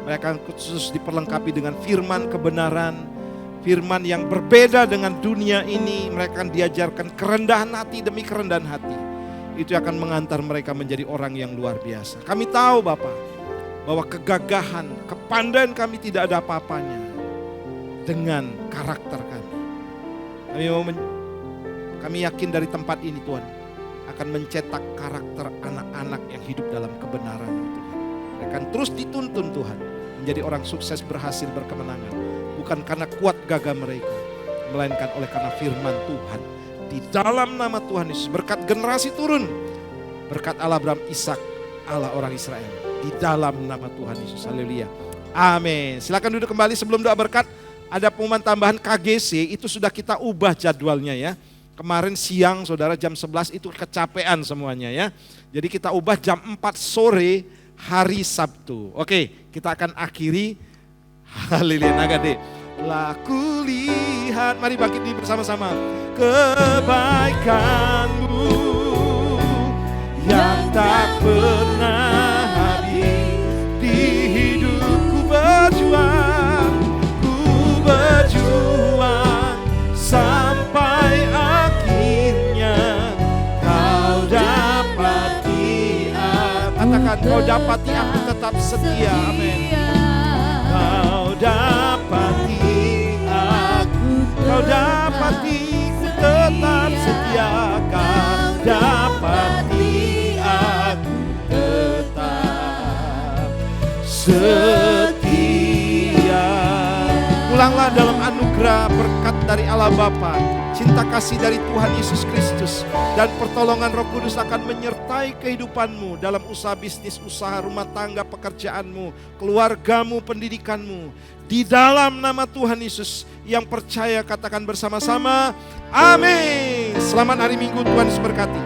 Mereka khusus diperlengkapi dengan firman kebenaran, firman yang berbeda dengan dunia ini. Mereka akan diajarkan kerendahan hati demi kerendahan hati. Itu akan mengantar mereka menjadi orang yang luar biasa. Kami tahu Bapak, bahwa kegagahan, kepandaian kami tidak ada apa-apanya dengan karakter kami. Kami yakin dari tempat ini Tuhan akan mencetak karakter anak-anak yang hidup dalam kebenaran Tuhan. Mereka akan terus dituntun Tuhan menjadi orang sukses, berhasil, berkemenangan. Bukan karena kuat gagah mereka, melainkan oleh karena firman Tuhan. Di dalam nama Tuhan Yesus, berkat generasi turun, berkat Allah Abraham, Ishak, Allah orang Israel. Di dalam nama Tuhan Yesus, haleluya. Amin. Silakan duduk kembali. Sebelum doa berkat, ada pengumuman tambahan KGC, itu sudah kita ubah jadwalnya ya. Kemarin siang saudara jam 11 itu kecapean semuanya ya. Jadi kita ubah jam 4 sore hari Sabtu. Oke, kita akan akhiri. Haleluya, Nagade. Laku lihat, mari bangkit bersama-sama. Kebaikanmu yang tak pernah habis. Di hidupku berjuang sampai akhirnya kau dapati aku. Katakan, kau dapati aku tetap setia. Amin. Kau dapati aku, kau dapati ku tetap setia. Kau dapati aku tetap setia. Pulanglah dalam anugerah berkat dari Allah Bapa, cinta kasih dari Tuhan Yesus Kristus, dan pertolongan Roh Kudus akan menyertai kehidupanmu dalam usaha bisnis, usaha rumah tangga, pekerjaanmu, keluargamu, pendidikanmu. Di dalam nama Tuhan Yesus, yang percaya katakan bersama-sama, amin. Selamat hari Minggu, Tuhan Yesus berkati.